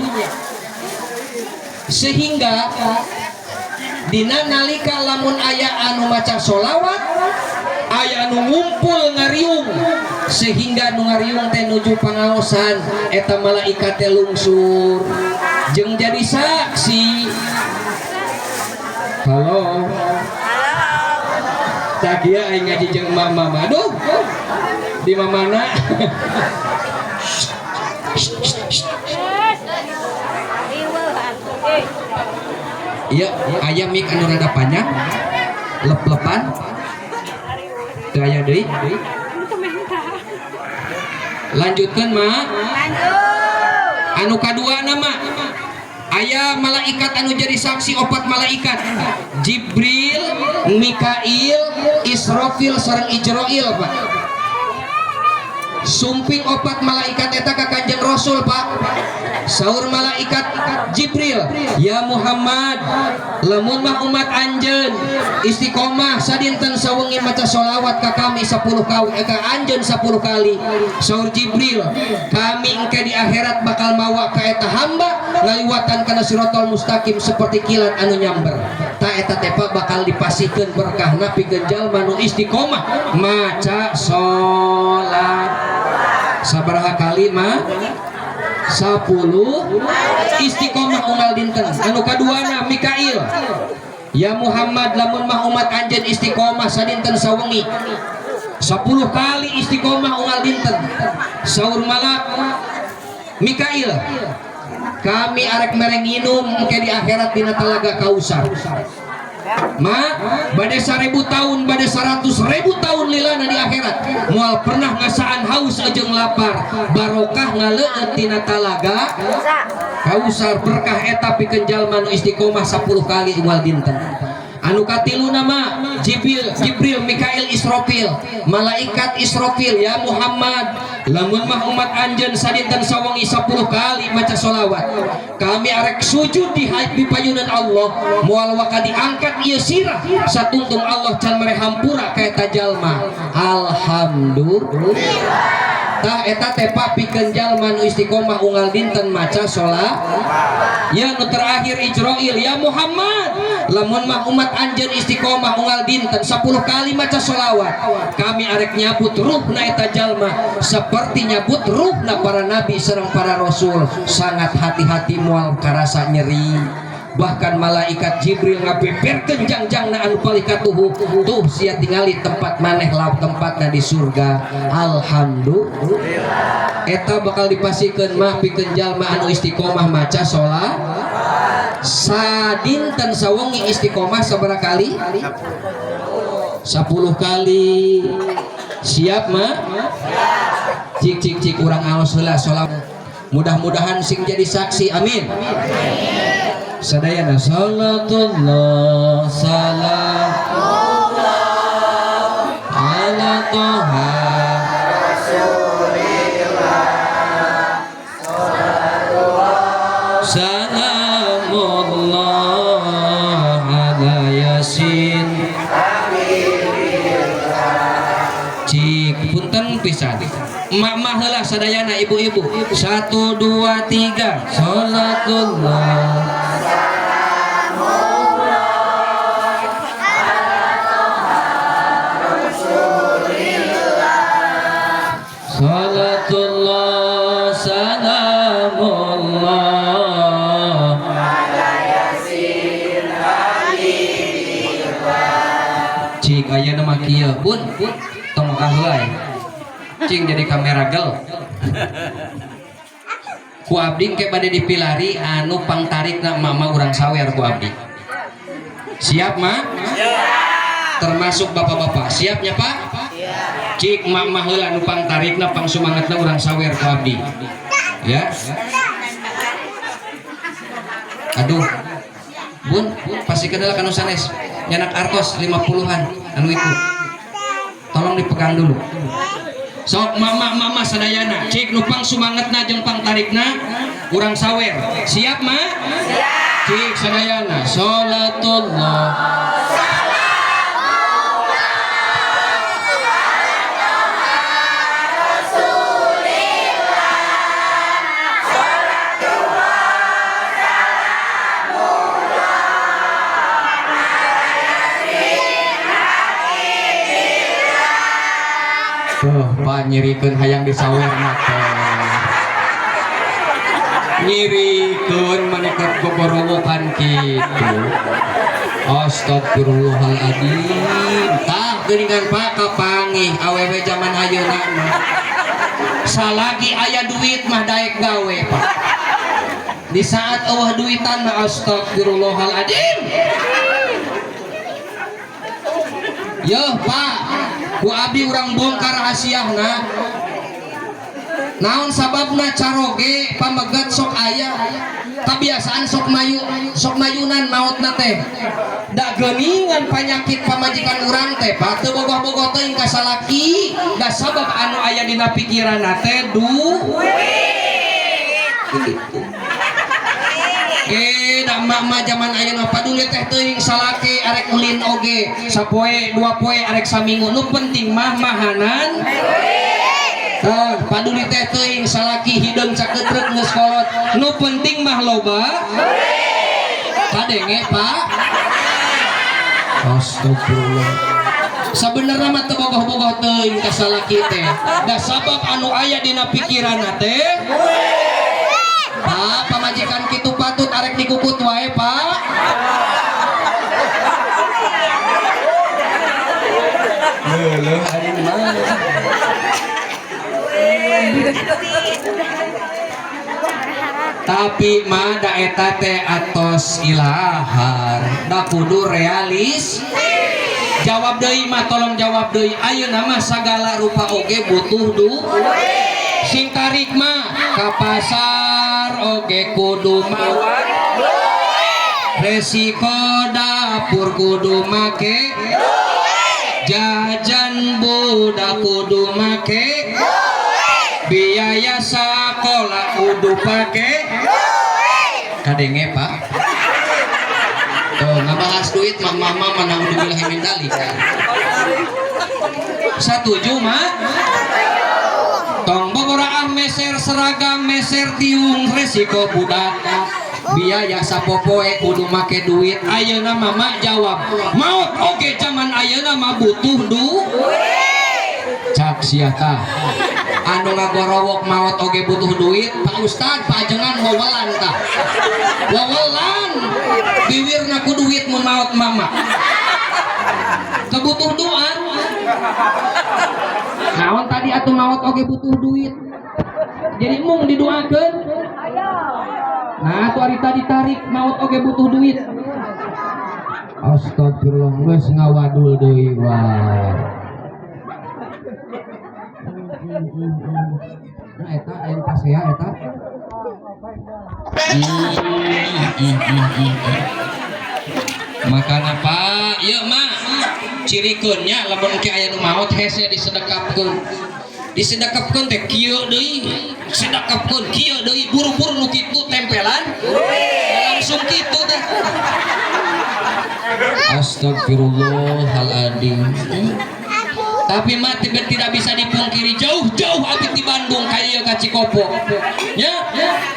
Sehingga dina nalika lamun aya anu maca sholawat aya anu ngumpul ngariung sehingga nu ngariung teh nuju pangaosan eta malaikat teh lungsur jeung jadi saksi. Halo tak dia aing ngaji jeung mama. Aduh di mamana iya aya mik anu rada panjang lep-lepan teu aya deui. Lanjutkeun Mak. Anu kadua nama aya malaikat anu jadi saksi opat malaikat Jibril, Mikail, Israfil sareng Ijrail Pak. Sumping opat malaikat eta ka Kanjeng Rasul Pak. Saur malaikat Jibril, ya Muhammad, lamun mah umat anjeun istiqomah sadinten sawengi maca sholawat ka kami 10 kali ka anjeun 10 kali. Saur Jibril, kami engke di akhirat bakal mawa ka eta hamba ngaliwatan kana siratal mustaqim seperti kilat anu nyamber. Ta eta teh bakal dipasikeun berkahna pikeun jalma nu istiqomah maca sholat. Sabaraha kali mah 10 istiqomah unggal dinten. Anu kaduana Mikail, ya Muhammad lamun mah umat anjeun istiqomah sadinten sawengi 10 kali istiqomah unggal dinten. Saur malak Mikail, kami arek mere nginum engke di akhirat dina talaga Kausar. Ma, bade 1000 tahun, bade 100.000 tahun lilana di akhirat. Moal pernah ngasaan haus jeung lapar, barokah ngaleueut tina talaga. Kausar berkah eta pikeun jalma nu istiqomah 10 kali unggal dinten. Anu katilu nama Jibril, Mikail, Israfil, malaikat Israfil. Ya Muhammad, lamun mah umat anjeun sadinten sawengi 10 kali maca sholawat, kami arek sujud di payunan Allah, moal waka diangkat ieu sirah satungtung Allah can mere hampura ka eta jalma. Alhamdulillah. Tah eta teh pikeun jalma nu istiqomah unggal dinten maca sholawat. Ya nu terakhir Ijrail, ya Muhammad, lamun mah umat anjeun istiqomah unggal dinten 10 kali maca sholawat, kami arek nyabut ruhna eta jalma seperti nyabut ruhna para nabi sareng para rasul. Sangat hati-hati moal karasa nyeri. Bahkan malaikat Jibril ngabeberkeun jangjangna anu palikatuhu, tuh sia tingali tempat maneh lauk tempatna di surga. Alhamdulillah. Eta bakal dipasikeun mah pikeun jalma anu istiqomah maca sholat. Sadinten sawengi istiqomah sabaraha kali? 10 kali. Siap mah? Cik urang aos heula sholat. Mudah-mudahan sing jadi saksi. Amin. Sadayana salatullah salamullah ala toha rasulillah salamullah ala yasin cik punten pisan emak-emak heula sadayana ibu-ibu 1 2 3 salatullah salatullah salamullah ala yasin habibullah. Cik aya nama kieu pun tong kaheulai cing jadi kamera gel. Ku abdi ke bade dipilari anu pangtarikna mama urang sawer ku abdi. Siap mah? Termasuk bapak-bapak siapnya Pak? Cik mama heula anu pangtarikna pangsumangatna urang sawer ku abdi. Ya. Aduh. Bun, pasikeun heula kanu sanes. Nyanak artos 50-an anu itu. Tolong dipegang dulu. Sok mama sadayana cik nu pangsumangatna jeung pangtarikna urang sawer. Siap mah? Siap. Cik sadayana salatullah Pak nyirikeun hayang disawer mate. Nyirikeun maneket gogorowokan kitu. Astagfirullahaladzim. Tah geuningan Pak kapangih awewe zaman ayeuna mah. Salagi aya duit mah daek gawe Pak. Di saat eueuh duitan mah astagfirullahaladzim. Yo Pak, ku abdi urang bongkar rahasiahna. Naon sababna caroge pamegat sok aya. Kabiasaan sok mayunan mautna teh. Da geuningan panyakit pamajikan urang teh Pak teu bogoh-bogoh teuing ka salaki. Da sabab anu aya dina pikiranna teh duit. Da emak-emak zaman ayeuna paduli teh teuing salaki arek ulin oge sapoe 2 poe arek saminggu nu penting mah mahanan paduli teh teuing salaki hideung sakeutrek geus kolot nu penting mah loba kadenge Pak. Astagfirullah. Sabenerna mah teu bogoh-bogoh teuing ka salaki teh da sabab anu aya dina pikiranna teh Pak, pamajikan kitu patut arek dikukut wae Pak. Leuh ari mah. tapi mah da eta teh atos ilahar da kudu realis. Jawab deui mah, tolong jawab deui. Ayeuna mah sagala rupa oge butuh duit. Sing tarik mah ka pasar oge kudu mawan. Resiko dapur kudu make. Jajan budak kudu make. Biaya sekolah kudu pake. Kadenge Pak. Tuh ngabahas duit mama mana udah bilang min dalik. Setuju mah? Tong boboraah meser seragam meser tiung resiko budak. Biaya sapopoe kudu make duit. Ayeuna mama jawab maut oke zaman ayeuna mah butuh duit. Cak siata anu ngagorowok maut oge butuh duit. Pak Ustad Pak Ajengan wawelan tah wawelan bibirna ku duit mun maut mama kebutuh doa. Naon tadi atuh maut oge butuh duit jadi mung didoakeun. Nah, tuh arita ditarik maut oge butuh duit. Astagfirullah, geus ngawadul deui wae. Nah, eta aya pasea eta. Makana Pak, ieu mah cirikeun nya lamun ke aya nu maot hese disedekapkeun. Disedekapkeun teh kieu deui. Sedekapkeun kieu deui buru-buru nu kitu tempelan. Langsung kitu teh. Astagfirullahaladzim. Tapi mah tidak bisa dipungkiri jauh-jauh abdi di Bandung kaya ka Cikopo. Ya,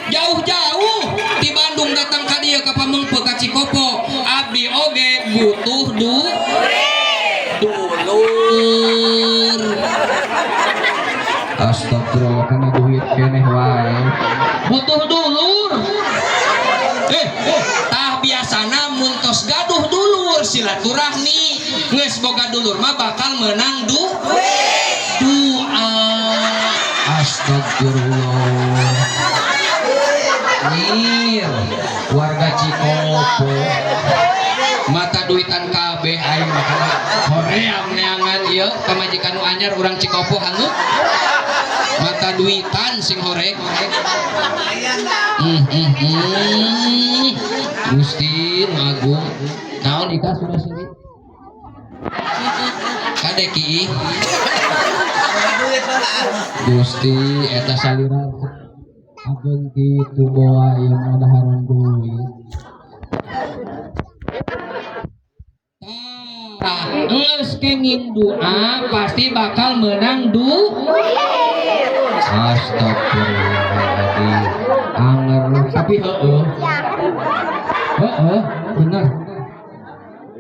jauh-jauh di Bandung datang ka dieu ka Pamengpeuk ka Cikopo. Abdi oge butuh dulur. Astagfirullah kana duit keneh wae. Butuh dulur. Tah biasana muntos gaduh dulur silaturahmi geus boga dulur mah bakal menang doa. Astagfirullah. Nir warga Cikopo mata duitan kabeh aing makana hoream neangan ieu kamajikan nu anyar urang Cikopo hangut mata duitan sing horeg. Gusti nu agung naon ika sudah seri kadeki Gusti eta salira agung kitu boa yang adaharan duit. Geus kenging doa pasti bakal menang duit. Astagfirullahaladzim. Anger tapi bener.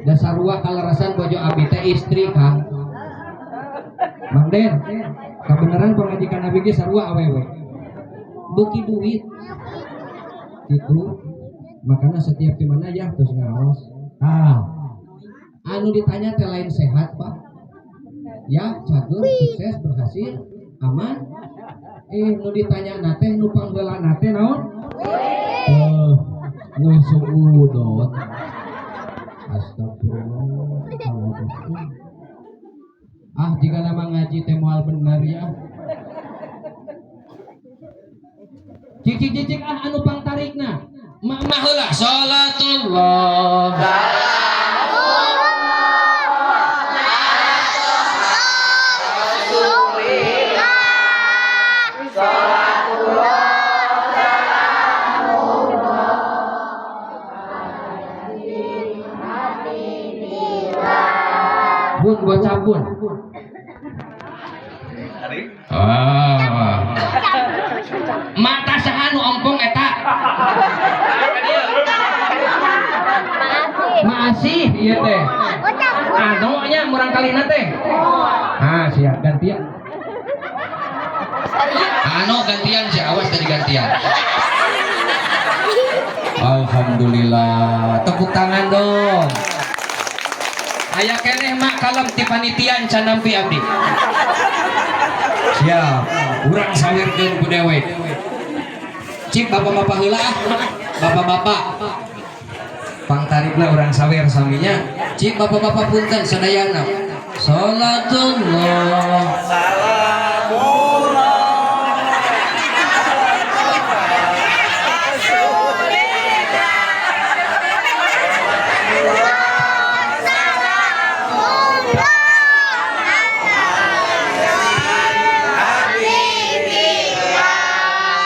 Dasar sarua kalarasan bojo abdi teh istri Kang. Mang Den, kebenaran pengajikan abdi ge sarua awewe. Beuki duit. Gitu. Makanya setiap di mana ya terus ngaos. Anu ditanya teh lain sehat Pak. Ya, cager, sukses, berhasil, aman. Nu ditanya nate nu panggeula nate naon? Ngusung udot. Astagfirullahaladzim. Jika nama ngaji teh moal bener ya. Cicik anu pangtarikna. Mah heula salatullah. Bun buat sabun. Mata sahanu ompong eta. Masih iya teh. Anu nya murang kalina teh. Siap gantian. Anu gantian si awas tadi gantian. Alhamdulillah. Tepuk tangan dong. Aya keneh mak kalem ti panitian can nampi abdi. Siap. Urang sawirkeun ku dewek. Cik bapak-bapak heula ah. Bapak-bapak. Pangtarikna orang sawer saminya. Cik bapak-bapak punten sadayana. Salatullah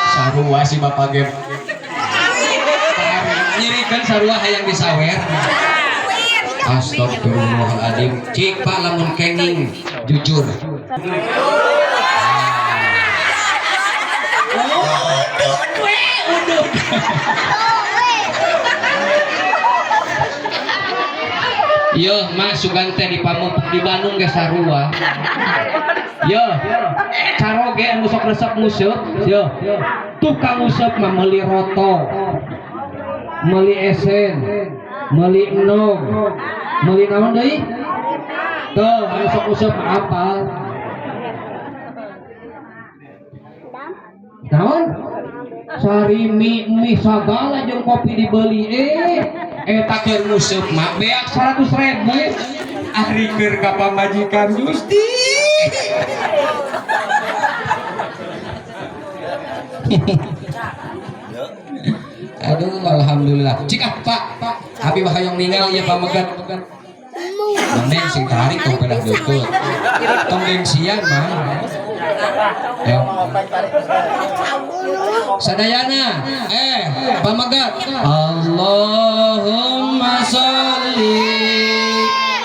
sarua si bapak game nyirikan sarua hayang disawer. Astagfirullahaladzim. Cik pak lamun kenging jujur. Yo mas sugante di pamupuk di Bandung ge sarua. Yo caroge anu sok resep museup. Yo tukang useup mah meuli roto, meuli esen, meuli enog, meuli naon deui? Tuh anu sok useup apal. Naon? Sarimi mie sagala jeung kopi dibeli eta keur museup mah beak 100.000 ahri keur ka pamajikan Gusti. Aduh alhamdulillah. Cik pak abi bahayong ninggal ieu pamegat. Mending sing tarik tong pedah deukeut. Tong gengsian mah. Ya. Sadayana pamegat Allahumma sholli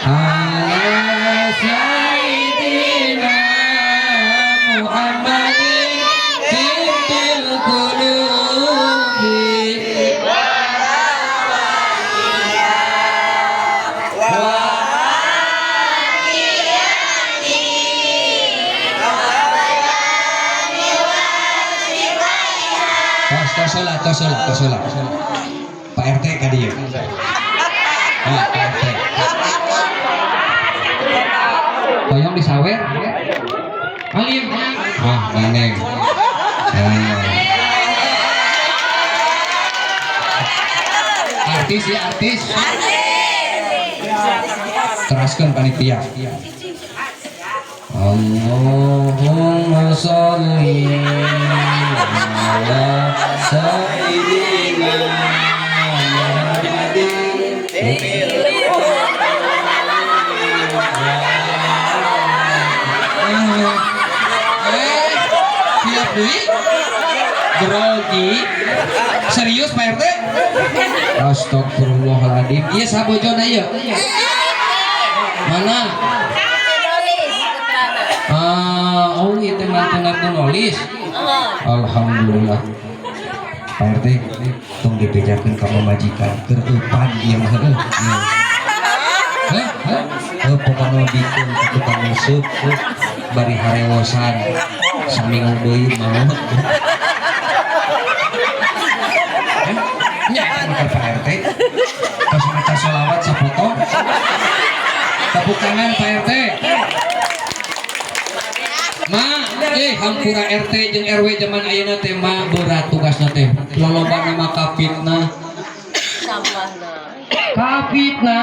ala sayyidina Muhammadin tibbil qulubi Tosola. Pak RT ka dieu. Pak RT. Hoyong disawer. Alim. Ganeng. Artis ya artis. Teraskeun panitia. Allahumma sholli ala sayyidina Muhammadin siap duit grogi serius Pak RT. Astagfirullahaladzim. Iya sabojona ieu mana oh itu mantu nulis. Alhamdulillah. Pak RT tong dibejakeun ka pamajikan keur eupan ieu mah heuh. Pokona bikin tukang museup bari harewosan saminggu deui mau. Nya kan Pak RT. Tos maca sholawat sapoto. Tepuk tangan Pak RT. Hampura RT jeung RW zaman ayeuna teh mah berat tugasna teh. Lolobana mah kafitna. Kafitna.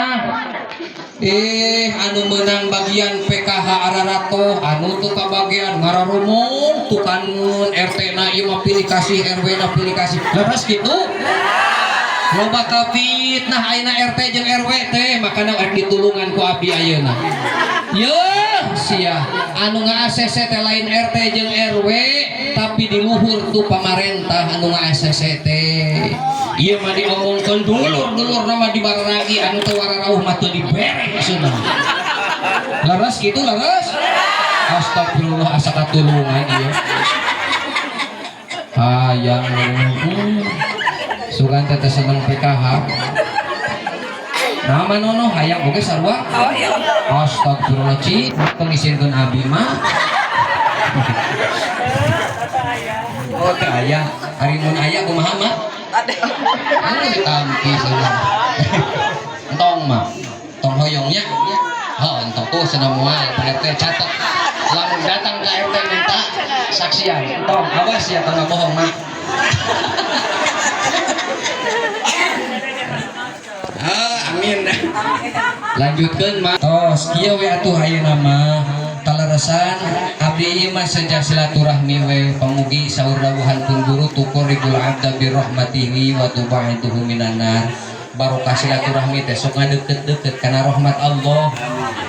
Anu menang bagian PKH Ararato, anu teu kabagian ngararumung tukanun RT na ieu mah pilih kasih, RW na pilih kasih. Leres kitu. Loba kafitna ayeuna RT jeung RW teh makana rek ditulungan ku abdi ayeuna. Yeuh sia anu nga-ACC teh lain RT jeung RW tapi di luhur tu pamarentah anu nga-ACC teh. Ieu mah diomongkeun dulur-dulur nama dibararagi anu teu wararauh mah teu dibere maksudna. Leres kitu leres. Astagfirullah asa katulungan ieu. Hayang sugan teh seneng PKH. Nama nono hayang oge sarua. Astagfirullah ci pengisinkeun abi mah. Oh teh aya, ari mun aya kumaha mah? Anu ditampi sarua. Entong mah, tong hoyongnya. Oh entong tuh cenah moal Pak RT catet. Lamun datang ke RT minta saksian. Entong awas ya teu bohong mah. Amin. Lanjutkan mah. Oh, kieu we atuh ayeuna mah. Talaresan abdi ieu mah sejak silaturahmi we pamugi saur dawuhankeun guru tuqribul abda bi rahmatihi wa tubaiduhu minan nar. Barokah silaturahmi teh sok ngadeukeut-deukeut kana rahmat Allah.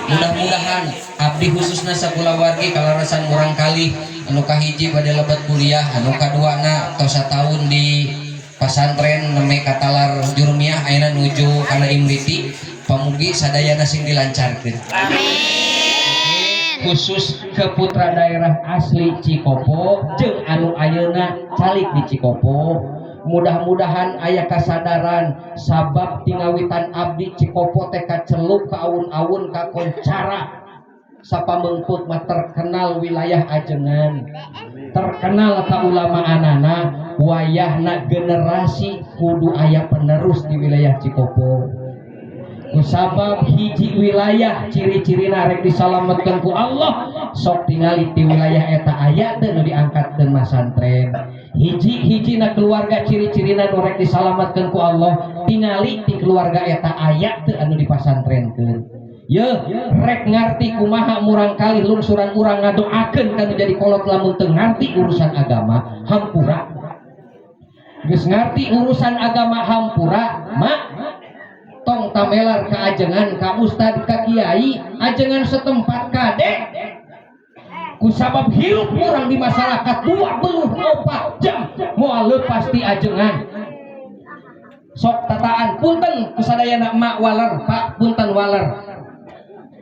Mudah-mudahan abdi khususna sakulawargi kalarasan murang kalih anu kahiji bade lebat kuliah, anu kaduana tos sataun di pasantren neme katalar jurmiah ayeuna nuju kana imriti pamugi sadayana sing dilancarkeun. Khusus ke putra daerah asli Cikopo jeung anu ayeuna calik di Cikopo, mudah-mudahan aya kasadaran sabab tingawitan abdi Cikopo teh kacelup ka aun-aun kakoncara sapamengput mah terkenal wilayah Ajengan, terkenal ka ulama anana, wayahna generasi kudu aya penerus di wilayah Cikopo. Kusabab hiji wilayah ciri-cirina rek disalametkeun ku Allah sok tingali ti wilayah eta aya teu nu diangkatkeun masantren. Hiji-hijina keluarga ciri-cirina nu rek disalametkeun ku Allah tingali ti keluarga eta aya teu anu dipasantrenkeun. Ye rek ngarti kumaha murang kali lungsuran urang ngadoakeun kana jadi kolot lamun teu ngarti urusan agama hampura. Geus ngarti urusan agama hampura mak tong tamelar ke Ajengan, ka ustad, ka kiai Ajengan setempat kade kusabab hirup orang di masyarakat 24 jam moal leupas ti Ajengan. Sok tataan punten kusadayana mak waler pak punten waler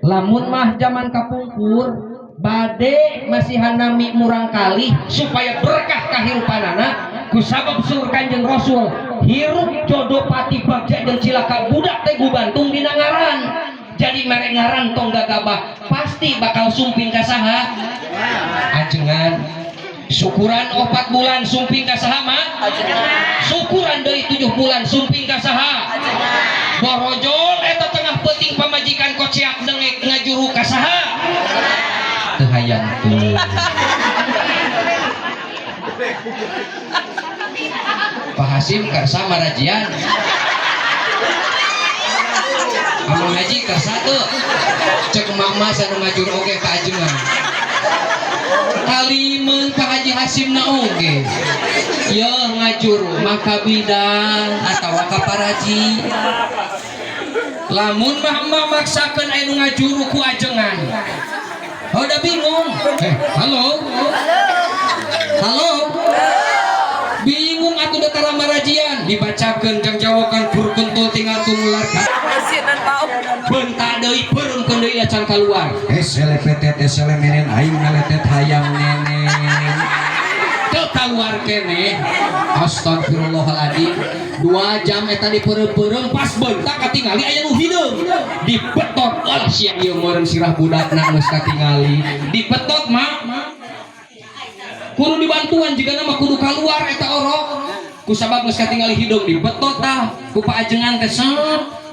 lamun mah zaman kapungkur bade masih hanami murang kali supaya berkah kahirupanana kusabab sur Kanjeng Rasul hirup jodoh pati bagja jeung cilaka budak teh gubantung dina ngaran. Jadi mere ngaran tong gagabah pasti bakal sumping ka saha? Ajengan. Syukuran 4 bulan sumping ka saha mah? Ajengan. Syukuran deui 7 bulan sumping ka saha? Ajengan. Borojol eta tengah peuting pamajikan koceak dengek ngajuru ka saha? Teu hayang teu. Pak Hasim kersa marajian Amang Haji kersa tuh cek mama sana ngajur oge ka Ajengan kalimeun Pak Haji Hasim na oge ya ngajur maka bidang atawa ka paraji lamun mah maksakeun anu ngajuru ku Ajengan udah bingung halo bingung atuh datara marajian dibacakeun jang jawakan pur kentul tinggal tumular ka bentak deui peureukeun deui acan kaluar eselepetet eselemenen aing ngaletet hayang neneng teu kaluar keneh astagfirullahaladzim 2 jam eta dipeureum-peureum pas bentak katingali aya nu hideung dipetot al sia ieu meureun sirah budakna geus katingali dipetot mah kudu dibantuan jika nama kudu keluar eta orok kusabab geus katingali hidung dibetot tah ku Pak Ajengan teh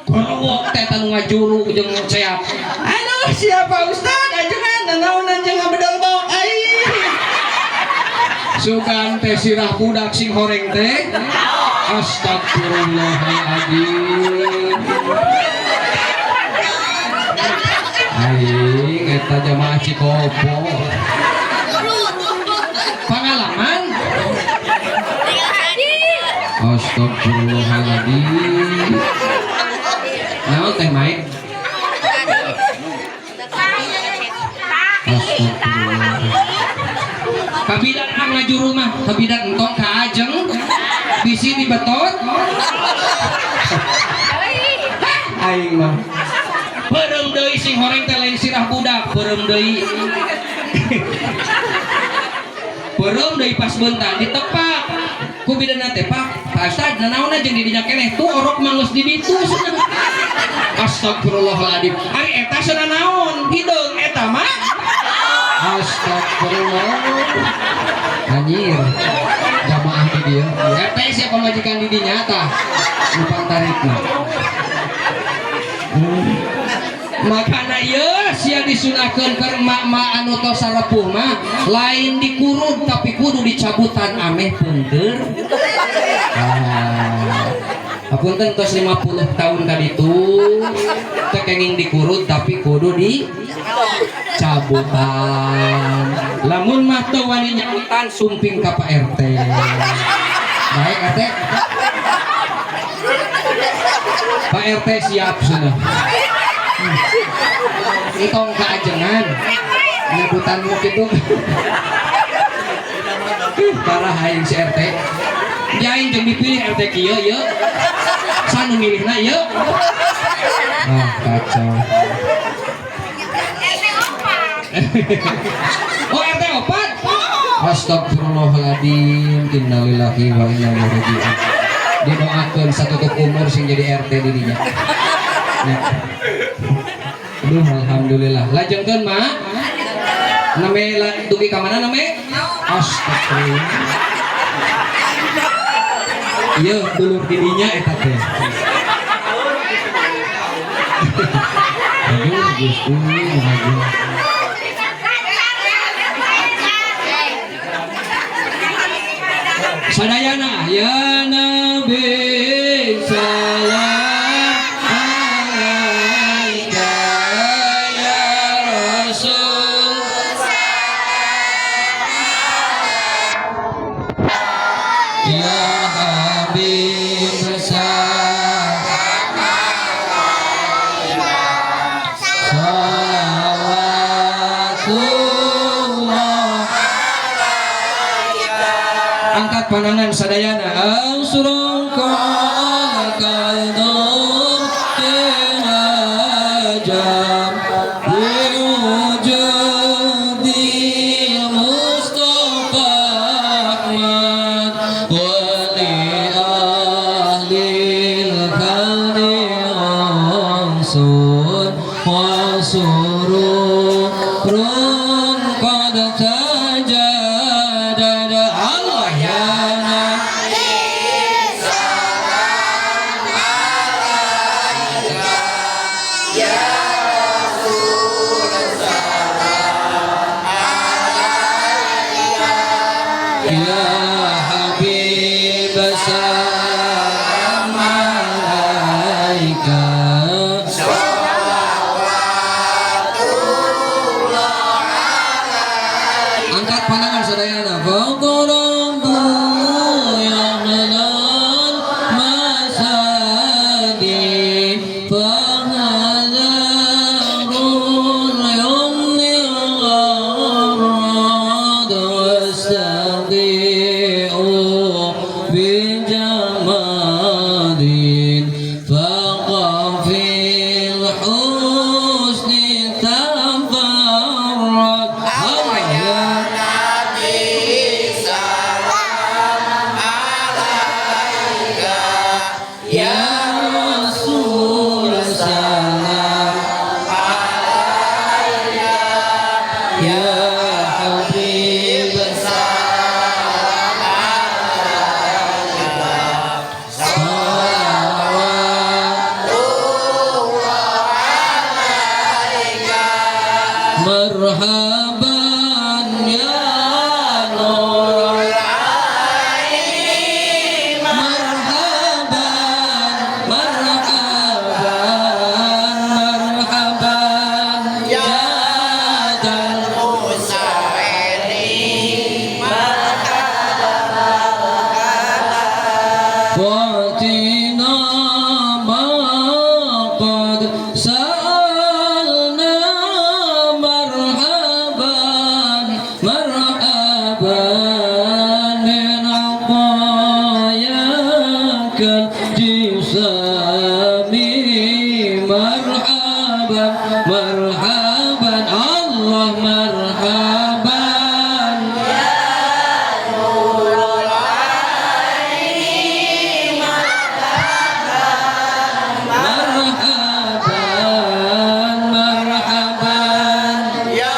gorowok teh anu ngajuru jeung ceap anu siapa Ustad Ajengan nanaonan jeung ngabedol bau ai sugan teh sirah budak sing horeng teh astagfirullahaladzim aing eta jamaah Cikopo pengalaman astagfirullahaladzim naon teh Mike astagfirullahaladzim kabidat ang ngajuru mah kabidat entong ka Ajeng bisi dibetot aing mah peureum deui sing horeng teh lain sirah budak peureum deui peureum deui pas bentar ditepak ku bidana teh Pak Ustad nanaon jeung di dinya keneh tuh orok manggeus di ditu astagfirullahaladzim ari eta cenah naon hideung eta mah astagfirullah anjir jamaah di dieu eta siapa majikan di dinya tah numpang tarikna makana ieu sia disunahkeun keur emak-emak anu tos sarepuh mah lain dikurut tapi kudu dicabutan ameh punteur. Apunten tos 50 tahun tadi tuh teu kenging dikurut tapi kudu dicabutan. Lamun mah teu wani nyautan sumping ka Pak RT. Baik RT. Pak RT siap sudah. Itong kaajengan nyabutanmu gitu. Parah aing si RT. Jaing jeung dipilih RT kieu yeuh. Sanu milihna yeuh. Ah kacau. Oh RT 4. Astagfirullahaladzim. Innalillahi wa inna ilaihi raji'un. Didoakeun satutup umur sing jadi RT dirinya. Nah. Aduh alhamdulillah. Lajengkeun mah. Name dugi ka mana name? Astagfirullah. Ieu dulur dirinya eta teh. Aduh Gusti bahagia. Sadayana ya Nabi salam alaika ya Rasul ya Habib salam salawatullah. Angkat pandangan sadayana ausurung qalqadum tinajam biwujudi Mustafa Ahmad wa li ahlil khali ansun wa sururun qad tajadada Allah ya ya Habib salam alaika angkat pandangan sadayana faqarabu ya halal masadi fahadharul yumni gharad wastadi'u bijamadin faqafil husni tafarrad Allah ya ya Rasul salam alaika ya Habib salam alaika salawatullah alaika marhaban ya Nurul Ain marhaban marhaban ya dal musairi fatina ma qad sa'alna marhaban marhaban min aqayakal jisami marhaban marhaban Allah marhaban ya Nurul Ain marhaban marhaban ya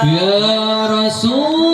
ya Rasulullah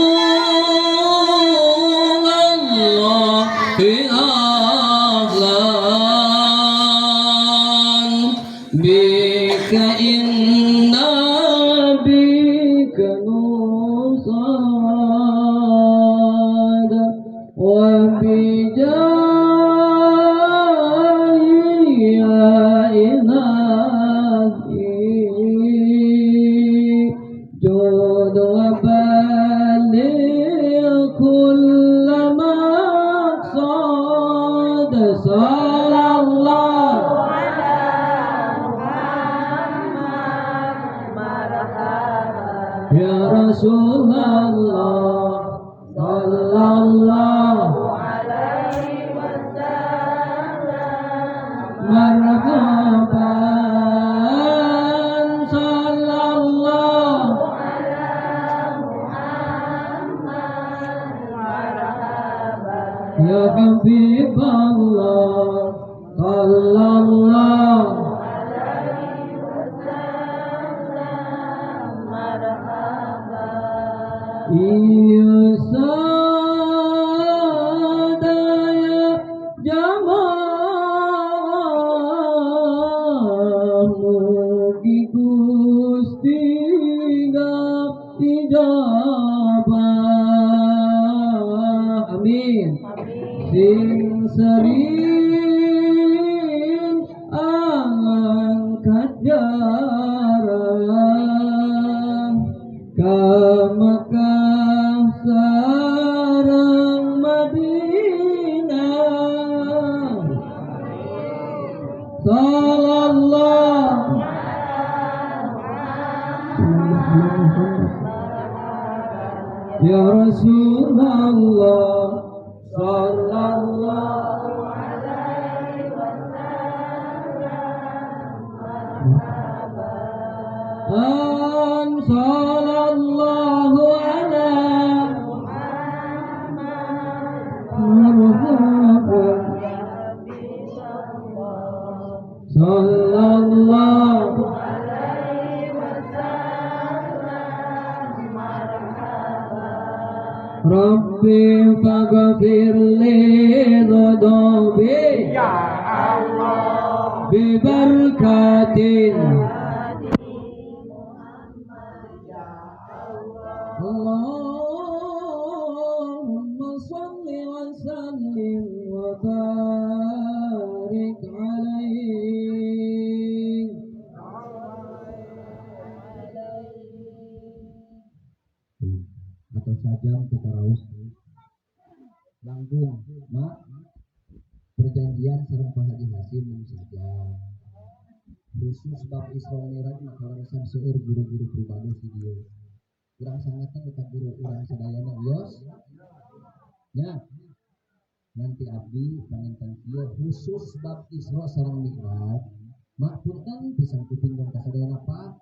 Rasulullah sallallahu alaihi wasallam marhaban sallallahu ala Muhammad marhaban ya Habiballah sallallahu iya sadaya jamaah mugi Gusti ijabah amin sing sering angkat jarang ka Mekah sareng Madinah sallallahu ya Rasulullah sallallahu alaihi wasallam sallallahu ala Muhammad sallallahu alaihi wasallam Rabbi faghfir li dhunubi ya Allah bi barakatin Allahumma salli wa sallim wa barik alaihi atau sajam kita raus langgung mak perjanjian sareng Pak Haji Hasim saja khusus bab Isra Mi'raj maka rasa seueur guru-guru pribadi video kurang sangatnya kita guru kurang sadayana yos ya nanti abdi panginten kieu khusus bab Isra sareng Mi'raj mak punten pisan kuping dan kasadayana Pak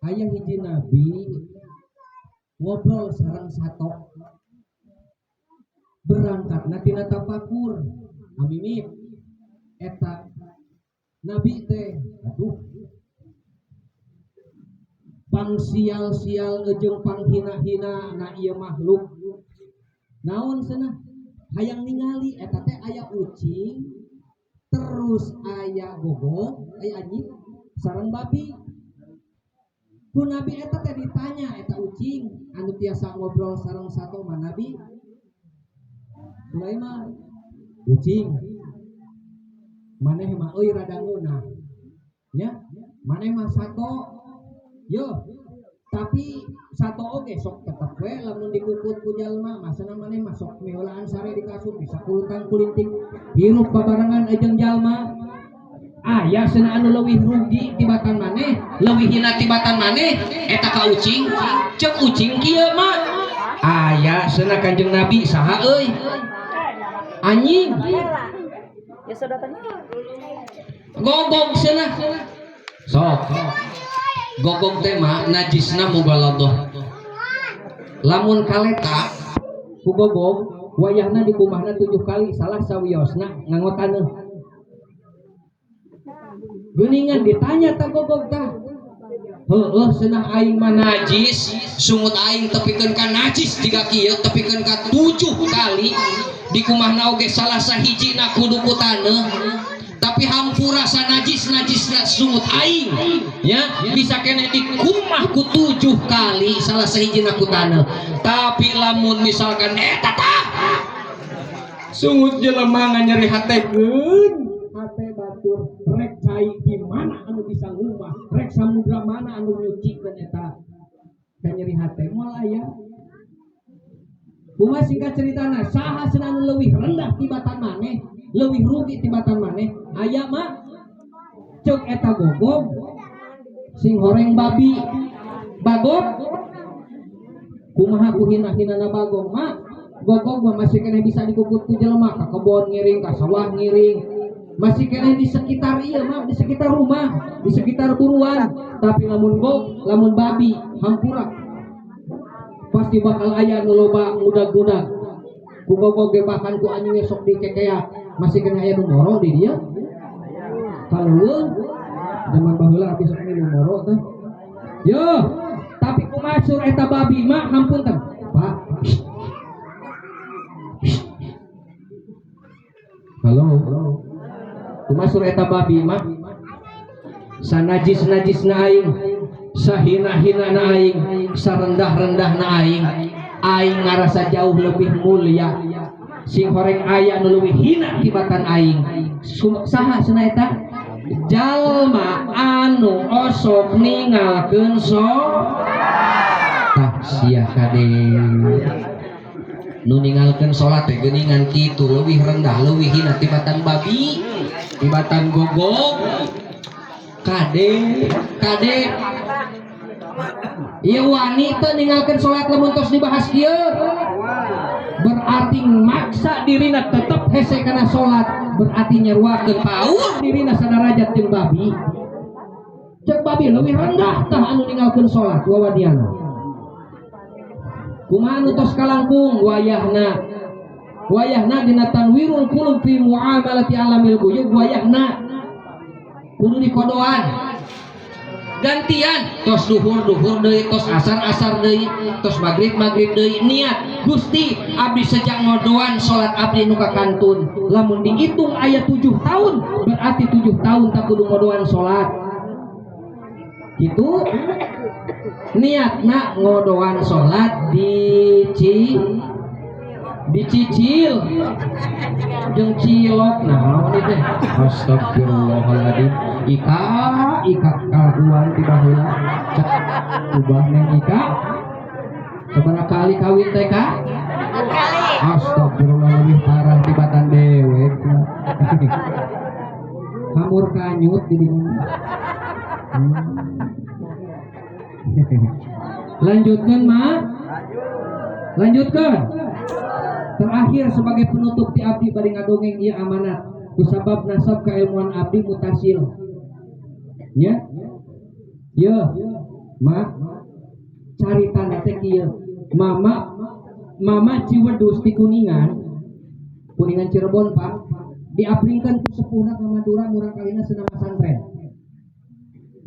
aya hiji nabi ngobrol sareng sato berangkatna tina tapakur amimip eta nabi teh aduh pang sial-sial jeung pang hina-hina na ieu makhluk naon cenah hayang ningali eta teh aya ucing terus aya gogok aya anjing sareng babi ku nabi eta teh ditanya eta ucing anu biasa ngobrol sareng sato mah nabi Sulaiman ucing maneh mah euy radanguna nya maneh mah sato yo tapi sato oge sok tetep we lamun dikukut ku jalma masana maneh mah sok meulaan sare di kasur bisa kulutang kulinting hirup babarengan jeung jalma aya cenah anu leuwih rugi tibatan maneh leuwih hina tibatan maneh eta ka ucing ceuk ucing kieu mah aya cenah Kanjeng Nabi saha euy anjing ya sodatanya gogog cenah sok gogog teh mah najisna mugaladah lamun kaleta ku gogog wayahna di kumahna 7 kali salah sawiosna ngangotaneuh geuningan ditanya ta gogog tah heueuh cenah aing mah najis sumut aing tepikeun ka najis jiga kieu tepikeun ka 7 kali di kumahna oge salah sahijina kudu ku taneuh tapi hampura sa najisna sumut aing ya bisa kene di kumah ku 7 kali salah sahijina ku taneuh tapi lamun misalkan eta tah sungut jelema nganyeri hatekeun hate batur rek cai di mana anu bisa ngumah rek samudra mana anu nyucikeun eta nganyeri hate moal aya kumaha singkat ceritana saha cenah anu leuwih rendah tibatan maneh leuwih rugi tibatan maneh aya mah ceuk eta gogog sing horeng babi bagok kumaha ku hina-hinana bagong mak gogong mah masih kena bisa dikukut ku jelema ka kebon ngiring ka sawah ngiring masih kena di sekitar ieu mah di sekitar rumah di sekitar buruan tapi lamun gog lamun babi hampura pasti bakal aya nu loba mudag-mudag ku gogog ge bahkan ku anjing sok dikekea masih kena aya nu moro di dieu kaleuweung zaman baheula abis sok nu moro teh yo tapi kumasur eta babi mah hampunten Pak halo kumasur eta babi mah sanajis-najisna aing sahina-hinana aing sarendah-rendahna aing ngarasa jauh lebih mulia sing horeng aya nu leuwih hina tibatan aing saha cenah eta jalma anu osok ningalkeun tah sia kade nu ningalkeun salat teh geuningan kitu leuwih rendah leuwih hina tibatan babi tibatan gogog kade ieu wani teh ningalkeun salat lamun tos dibahas kieu berarti maksa dirina tetep hese kana salat berarti nyeruakeun pauh dirina sadarajat jeung babi cek babi leuwih rendah tah anu ningalkeun salat wawadiana kumaha anu tos kalangkung wayahna dina tanwirul qulub fi muamalati alamil ghuyub wayahna kudu dikodoan gantian tos duhur deui tos asar deui tos maghrib deui niat Gusti abdi sejak ngodoan salat abdi nu kakantun lamun dihitung aya 7 tahun berarti 7 tahun tak kudu ngodoan salat gitu niatna ngodoan salat dicicil jeung cilok naon ieu teh astagfirullahaladzim ika kaguan ti baheula cek ubah neng ika sabaraha kali kawin teh ka astagfirullah lebih parah tibatan dewek hamur kanyut di dinya lanjutkan terakhir sebagai penutup ti abdi bade ngadongeng ieu amanat kusabab nasab kailmuan abdi mutasil ya mak caritana teh kieu mama Ciwedus di Kuningan Cirebon Pak diapringkeun ku sepuhna ka Madura murang kalina seuneu pesantren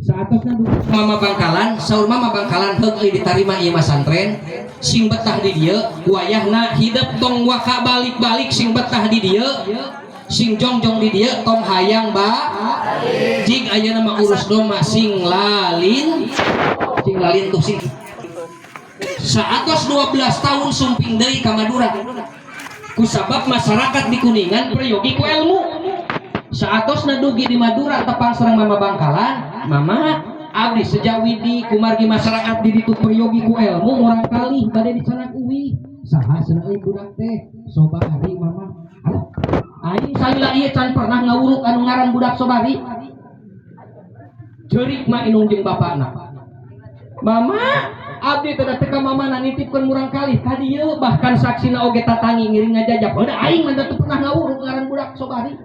saatosna mama Bangkalan saur mama Bangkalan heug ditarima ieu pesantren sing betah di dieu wayahna hidup tong waka balik-balik sing betah di dieu sing jongjong di dieu tong hayang jig ayeuna mah urus doma sing lalin tuh sing saatos 12 tahun sumping deui ka Madura kusabab masyarakat di Kuningan prayogi ku ilmu saatosna dugi di Madura tepang sareng mama Bangkalan mama abdi sejak widi kumargi masyarakat di ditu prayogi ku ilmu murang kali bade dicanak uwi saha cenah euy budak teh Sobari mama aing salila ieu can pernah ngawuruk anu ngaran budak Sobari jeurik mah inung jeung bapana mama abdi teh teh ka mama nanitipkeun murang kali ka dieu bahkan saksina oge tatangi ngiring ngajajab udah aing mah teu pernah ngawuruk ngaran budak Sobari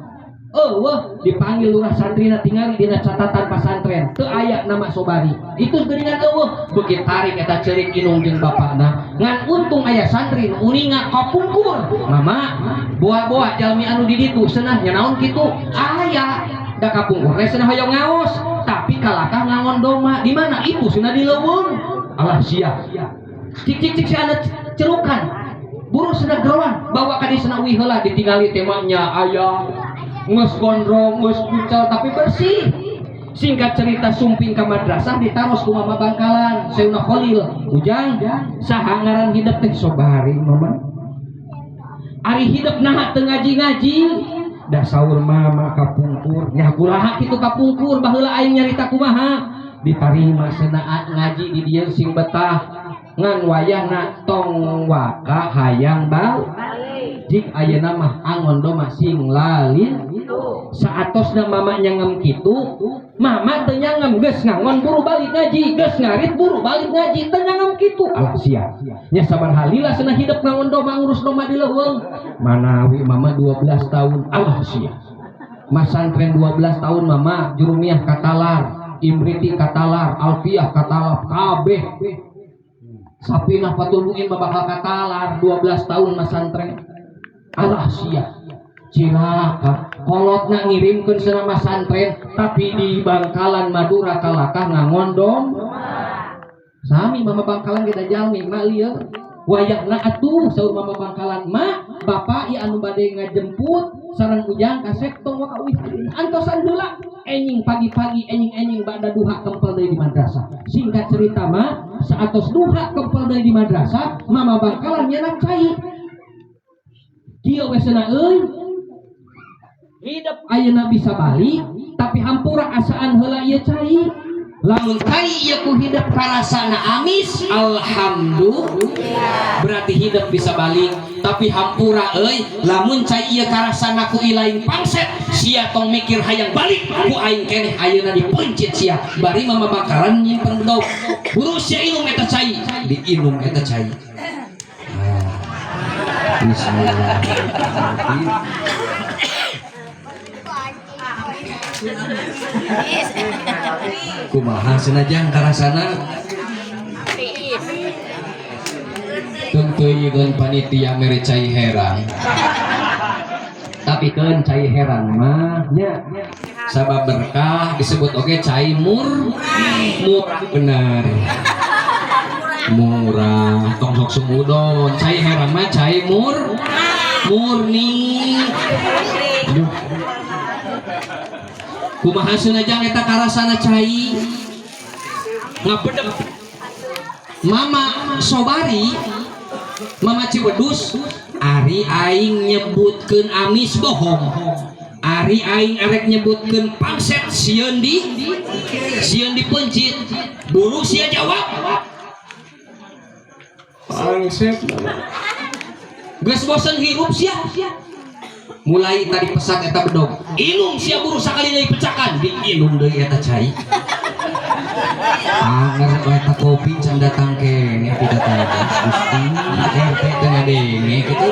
wah dipanggil lurah santrina tinggal dina catatan pesantren teu aya nama Sobari itu geuningan beuki tarik eta ceurik inung jeung bapana ngan untung aya santri nu uninga kapungkur mama boa jalmi anu di ditu seunah nya naon kitu aya da kapungkur teh seunah hoyong ngaos tapi kalakah ngangon doma di mana itu seunah di leuweung alah sia cik si anak cerukan buru seunah geroan bawa ka disana uwi heula ditinggali temanya aya nges gondrong, nges pucal tapi bersih. Singkat cerita sumping ke madrasah ditaros ku mama Bangkalan Seuna Khalil ujang saha ngaran hidup teh Sobari mama ari hidup naha teu ngaji da saur mama kapungkur nya kumaha kitu kapungkur baheula aing nyarita kumaha ditarima senaat ngaji di dieu sing betah ngan wayahna tong waka hayang jik ayeuna mah angon doma sing lalin saatosna mama nyangem kitu Mama tenyangem geus ngangon buru balik ngaji, geus ngarit buru balik ngaji, tenyangem kitu. Alah sia. Nya saban halila cenah hidup ngangon doma ngurus doma di leuweung. Manawi mama 12 tahun. Alah sia. Masantren 12 tahun mama jurumiah katalar, imriti katalar, alfiah katalar, kabeh. Sapinah patulungin bakal katalar 12 tahun masantren. Alah sia. Cilaka kolotna ngirimkeun cenah masantren tapi di Bangkalan Madura kalakah ngangondom sami mama Bangkalan kita jalmi mak lieu wayahna atuh saur mama Bangkalan mak bapak ieu anu bade ngajemput sareng ujang ka sektong wa ka uih antosan heula enjing pagi-pagi enjing bada duha kempel deui di madrasah. Singkat cerita mah saatos duha kempel deui di madrasah mama Bangkalan nyenak cai kieu we cenah euy hidup ayeuna bisa balik tapi hampura asaan heula ieu cai lamun cai ieu ku hidup karasana amis alhamdulillah berarti hidup bisa balik tapi hampura euy lamun cai ieu karasana ku ilain pangset sia tong mikir hayang balik ku aing keneh ayeuna dipencit sia bari mama Bangkalan nyimpen bedog buru sia inum eta cai diinum eta cai. Bismillahirrahmanirrahim. Kumaha senajang karasana teunteuyeun panitia mere cai herang tapi keun cai herang mah nya sabab berkah disebut oge cai bener murah tong sok sumudon cai herang mah cai murni. Aduh. Kumaha senajang eta karasana cai ngapedeg mama Sobari mama Cibedus ari aing nyebutkeun amis bohong ari aing arek nyebutkeun pangset sieun dipencit dulu sia jawab pangset geus bosen hirup sia mulai tadi pesak eta bedog inum sia buru sakali deui pecakan diinum deui eta cai anger eta kopi can datang kene tidak tahu Gusti RT teu ngadenge kitu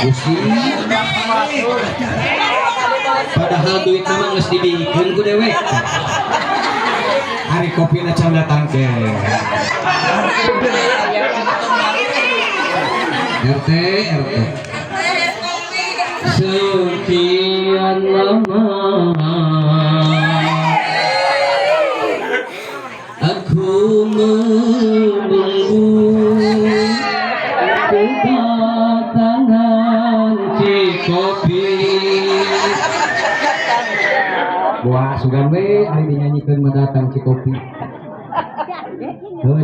Gusti padahal duit mah geus dibikeun ku dewek hari kopina can datang kene RT sekian lama aku menunggu kedatangan Cikopi. Wah sugan we ari dinyanyikeun mendatang Cikopi.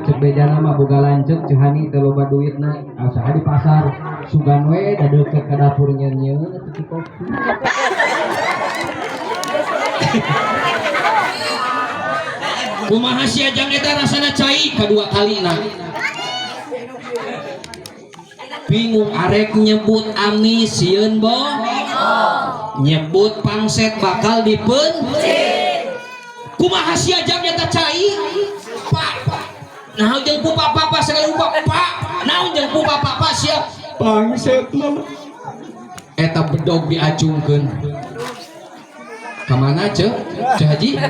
Cek beda nama boga lanjut cehani teu loba duitna usaha di pasar sugan we da deukeut ka dapur nyeun atuh kopi. Kumaha sia jang eta rasana cai kadua kalina bingung arek nyebut amis sieun nyebut pangset bakal dipencit kumaha sia jang eta cai nah jeung pupa papa segala lupa pak nah jeung pupa papa sia pangset mah eta bedog diacungkeun kamana ceu haji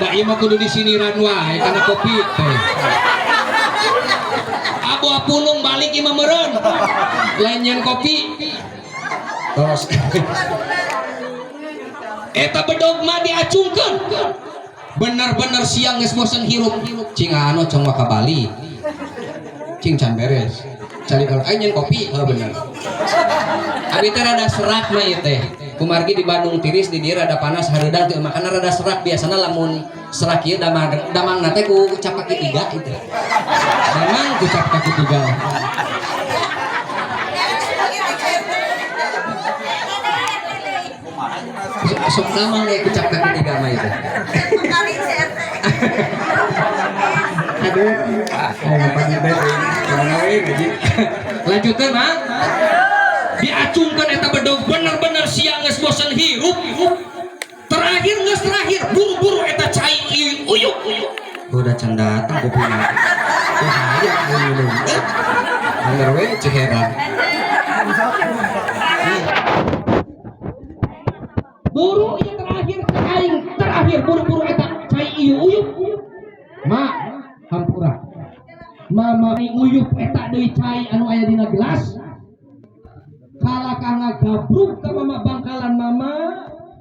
da ieu mah kudu disiniran wae kana kopi teh abu apulung balik imah meureun lain nyen kopi terus eta bedog mah diacungkeun bener-bener siang geus bosen hirup cing anu cong ka Bali cing can beres cari kalau nyen kopi bener abi teh rada serak mah ieu teh kumargi di Bandung tiris di dieu rada panas hareudang teu makana rada serak biasana lamun serak ieu damangna teh ku cap kaki 3 kitu damang ku cap kaki 3 sok damang deh ku cap kaki 3 mah itu aduh pagi teh lanjutkeun mah diacungkan eta bedog bener-bener siang geus bosen hirup. Terakhir buru-buru eta cai uyuk. Udah can datang ku punya. Bahaya minum. Bener we ceheran. Buru ieu terakhir buru-buru eta cai uyuk. Ma hampura. Mama uyuk eta deui cai anu aya dina gelas. Kalakah ngagabruk ka mama bangkalan mama.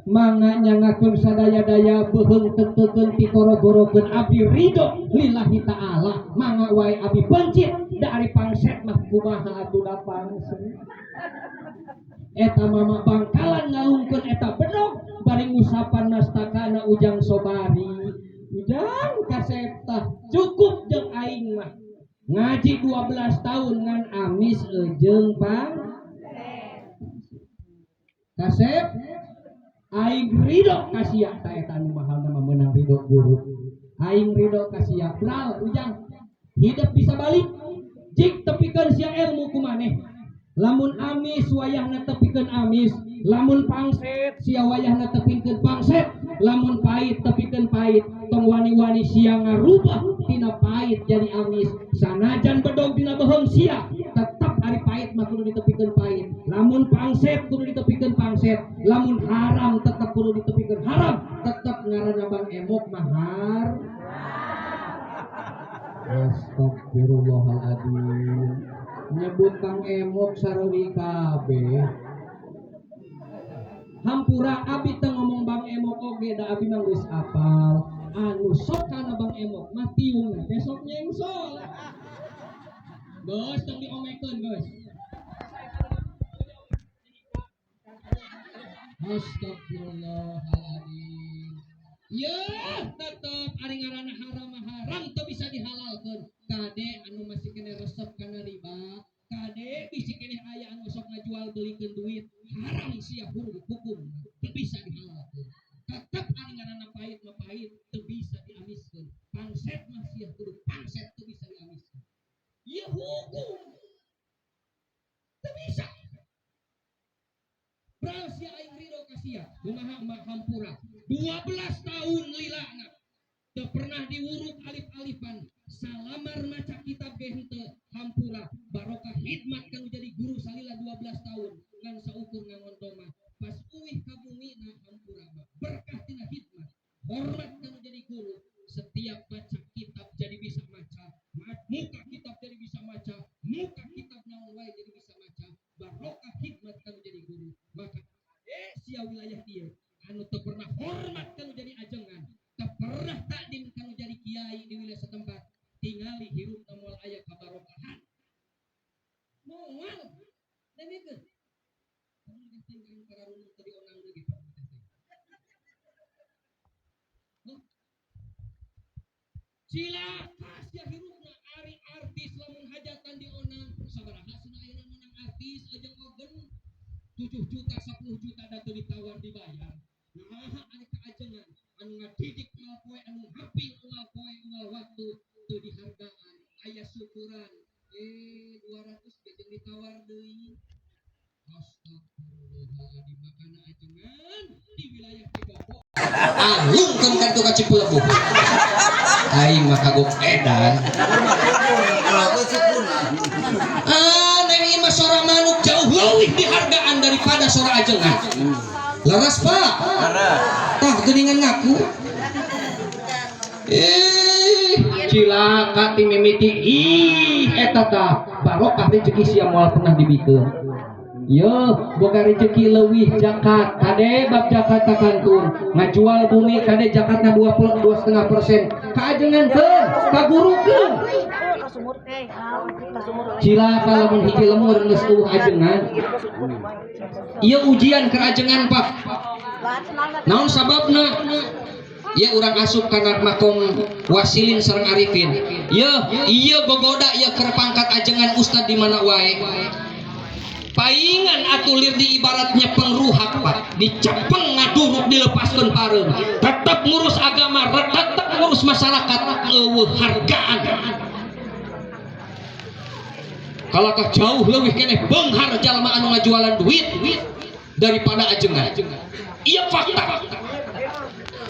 Mangga nyangakeun sadaya-daya beuheung teuteun ti goro-gorokeun abdi ridho lillahi ta'ala. Mangga wae abdi bencit da ari pangset mah kumaha atuh da pangset. Eta mama bangkalan ngalungkeun eta bedog bari ngusapan nastakana Ujang Sobari. Ujang kaseptah cukup jeung aing mah. Ngaji 12 tahun ngan amis jeung pang. Kasep aing ridho kasia ta eta anu mahal nama meunang ridho guru. Aing ridho kasia bral Ujang hidup bisa balik jik tepikeun sia ilmu kumaneh. Lamun amis wayahna tepikeun amis, lamun pangset sia wayahna tepikeun pangset, lamun pait tepikeun pait. Tong wani-wani sia ngarubah tina pait jadi amis. Sanajan bedog dina beuheung sia tetep ari pait mah kudu ditepikeun pait. Lamun pangset kudu ditepikeun pangset. Lamun haram tetep kudu ditepikeun haram. Tetep ngaranna Bang Emok mahar. Astagfirullahaladzim. Nyebut Bang Emok sareuwi kabeh. Hampura abi teu ngomong Bang Emok oge da abi mah geus apal. Anu sok kana Bang Emok mah tiungna besok nyengsol. Geus tong diomekeun geus. Astagfirullahaladzim. Ya tetep ari ngaranna haram teu bisa dihalalkeun. Kade anu masih kena resep kana riba, kade bisi kene aya anu sok ngajual belikeun duit, haram sia hukum teu bisa dihalalkeun. Tetep ari ngaranna pait mah pait teu bisa diamiskeun. Pangset mah sia kudu pangset teu bisa diamiskeun. Ieu hukum teu bisa. Bral sia aing ridho ka sia, kumaha mah hampura. 12 tahun lilana teu pernah diurut alif-alifan. Salamar maca kitab ge henteu hampura. Barokah hikmat kanu jadi guru salila 12 tahun ngan saukur ngangondoma. Pas uwih ka bumina hampura mah berkah tina hikmat. Hormat kanu jadi guru. Setiap baca kitab jadi bisa maca. Muka kitab jadi bisa maca. Muka kitab naon wae jadi bisa maca. Barokah hikmat kanu jadi guru. Maka sia wilayah ieu anu teu pernah hormat kanu jadi ajengan. Teu pernah takdim kanu jadi kiai di wilayah setempat. Tingali hirup moal aya kabarokahan. Moal demikeun. Kamu geus kararunung teu dionang deui Pak. Cilaka sia hirupna ari artis lamun hajatan dionang sabaraha cenah ayeuna menang artis ajeng ogen 7 juta 10 juta da teu ditawar dibayar. Nah ari kaajengan anu ngadidik unggal poe anu haping unggal poe unggal waktu teu dihargaan aya syukuran 200 bejeng ditawar deui. Astagfirullahaladzim makana ajengan di wilayah Cibogo alungkeun ka tuh ka Cipulebu. Aing mah kagok edan. Neng ieu mah sora manuk jauh leuwih dihargaan daripada sora ajengan. Laras Pak. Tah geuningan ngaku. Cilaka ti mimiti eta tah barokah rezeki sia moal pernah dibikeun. Yo boga rezeki leuwih zakat kade bab zakat takantun ngajual bumi kade zakatna 2,5%. Kaajengan teu kagurukeun. Cilaka lamun hiji lemur geus eueuh ajengan. Ieu ujian ke ajengan Pak. Naon sababna? Ya urang asup kana makom wasilin sareng arifin. Ieu gogoda ieu keur pangkat ajengan ustad di mana wae. Paingan atulir di ibaratnya pengruhak Pak, dicepeng ngaduruk dilepaskeun pareung. Tetep ngurus agama, tetep ngurus masyarakat, eueuh hargaan. kalakah jauh lebih keneh beunghar jalma anu ngajualan duit daripada ajengan. Iya fakta.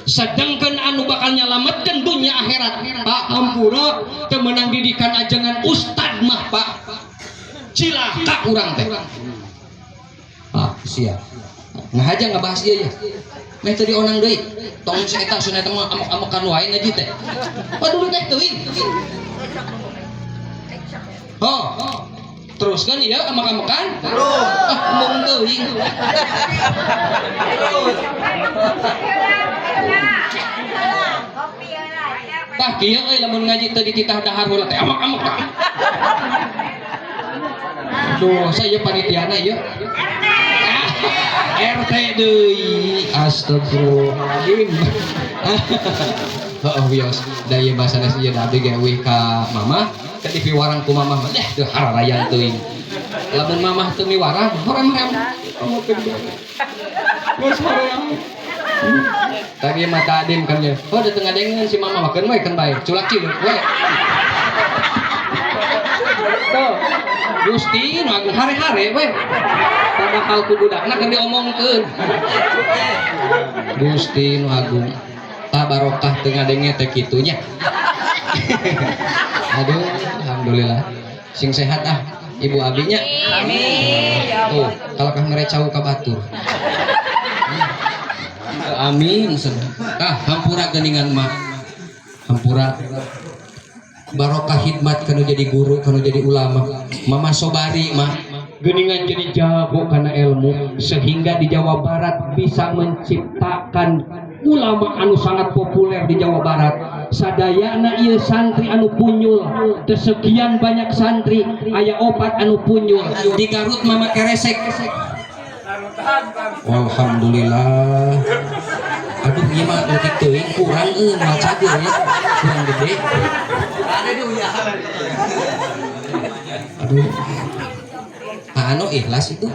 Sedangkan anu bakal nyalametkeun dunia akhirat Pak hampura teu meunang didikan ajengan ustad mah Pak cilaka urang teh. Pak sia ngahaja ngabahas ieu ya meh teu dionang deui tong eta suneta mah amok-amokan wae ngaji teh padahal teh teuing teruskan ya amak-amakan terus mung teuing tah kieu euy lamun ngaji teu dititah dahar heula teh amak-amakan. Duh saya panitiana ieu RT deui astagfirullahaladzim. Heeh wios da ieu basana ieu abdi gawe ka mamah teh dipiwarang ku mamah mah teu hararayan teuing. Lamun mamah teu miwarang horem-horem geus hoream. Tadi mata adim kan ya. Oh dateng adengan si mama makan we kan bae. Culak cileuk we. Tuh. Gusti nu agung hare-hare we. Padahal ku budakna kan diomongkeun. Gusti nu agung. Tah barokah teu ngadenge teh kitu nya. Aduh, alhamdulillah. Sing sehat ah ibu abinya. Amin. Tuh, kalau kah ngerecau ka batur. Amin. Hampura geningan mak hampura barokah hikmat kanu jadi guru kanu jadi ulama mama sobari mak geningan jadi jago karena ilmu sehingga di Jawa Barat bisa menciptakan ulama anu sangat populer di Jawa Barat. Sadayana ieu santri anu punyul sekian banyak santri aya 4 anu punyul di Garut mama keresek. Alhamdulillah. Aduh ieu mah leutik teuing kurang maca ge ya. Kurang gede. Aduh. Anu ikhlas itu.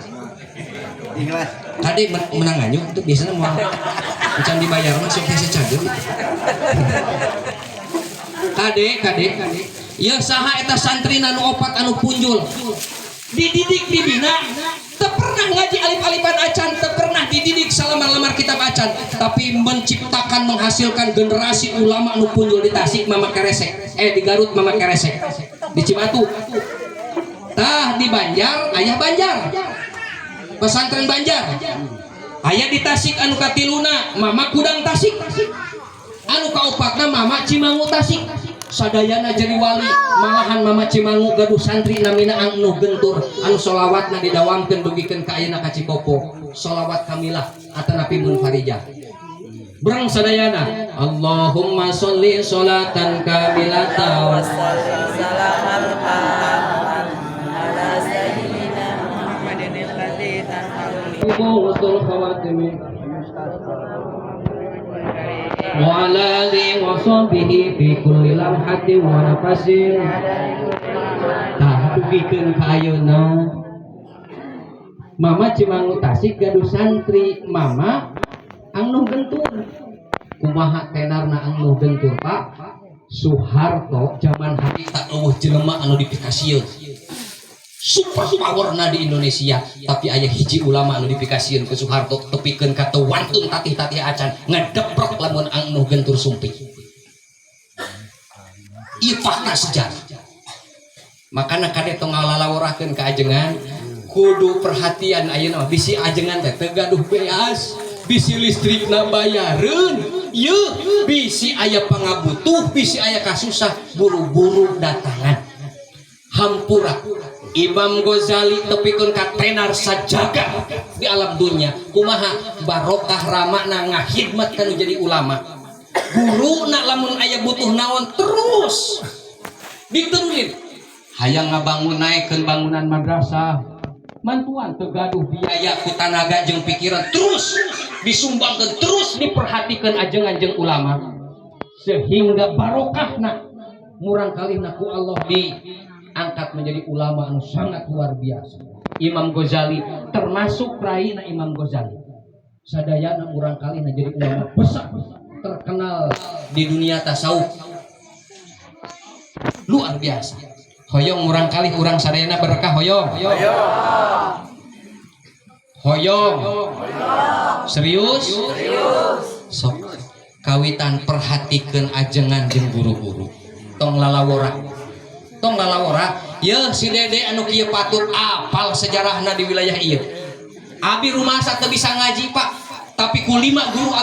Ikhlas. Kade menang anyu itu biasanya mau can dibayar mah sok hese cager. Kade. Ieu saha eta santri anu 4 anu punjul. Dididik dibina teu pernah ngaji alif-alifan acan, teu pernah dididik salamar-lamar kitab acan, tapi menciptakan menghasilkan generasi ulama anu punjul di Tasik mama keresek, di Garut mama keresek, di Cibatu, tah di Banjar ayah Banjar, pesantren Banjar, ayah di Tasik anu katiluna mama Kudang Tasik, anu kaopatna mama Cimangu Tasik. Sadayana jadi wali malahan mama Cimangu gaduh santri namina anu gentur anu sholawatna didawamkeun dugikeun ka ayeuna ka Cikopo sholawat kamilah atanapi munfarijah berang sadayana Allahumma sholli sholatan kamilatan wa salaman ala sayyidina Muhammadin alladzi tanhalu wa ala alihi wa sahbihi fi kulli lamhatin wa nafasin. Tah dugikeun ka ayeuna mama Cimangu Tasik gaduh santri mama anu gentur. Kumaha tenarna anu gentur Pak? Soeharto zaman harita eueuh jelema anu dipikasieun super powerna di Indonesia, tapi aya hiji ulama anu dipikasieun ke Soeharto tepikeun ka teu wantun tatih-tatih acan ngadeprok lamun anu gentur sumpih. Ieu fakta sejarah. Makana kade tong ngalalawurahkeun ka ajengan kudu perhatian ayeuna mah bisi ajengan teh teu gaduh beas, bisi listrikna bayareun, ieu bisi aya pangabutuh, bisi aya kasusah buru-buru datangan. Hampura Imam Ghazali tepikeun ka tenar sajaga di alam dunia kumaha barokah ramana ngahidmat kanu jadi ulama guruna lamun aya butuh naon terus diturunin hayang ngabangun naikkeun bangunan madrasah mantuan teu gaduh biaya ku tanaga jeung pikiran terus disumbangkeun terus diperhatikeun ajengan jeung ulama sehingga barokahna murang kalihna ku Allah angkat menjadi ulama anu sangat luar biasa. Imam Ghazali termasuk raina Imam Ghazali. Sadayana urang kalina jadi ulama besar terkenal di dunia tasawuf. Luar biasa. Hoyong urang kali urang sadayana berkah hoyong. Hoyong. Serius? Sok kawitan perhatikeun ajengan jeung guru-guru. Tong lalawora. Ye si Dede anu kieu patut apal sejarahna di wilayah ieu. Abi rumah teu bisa ngaji Pak, tapi ku 5 guru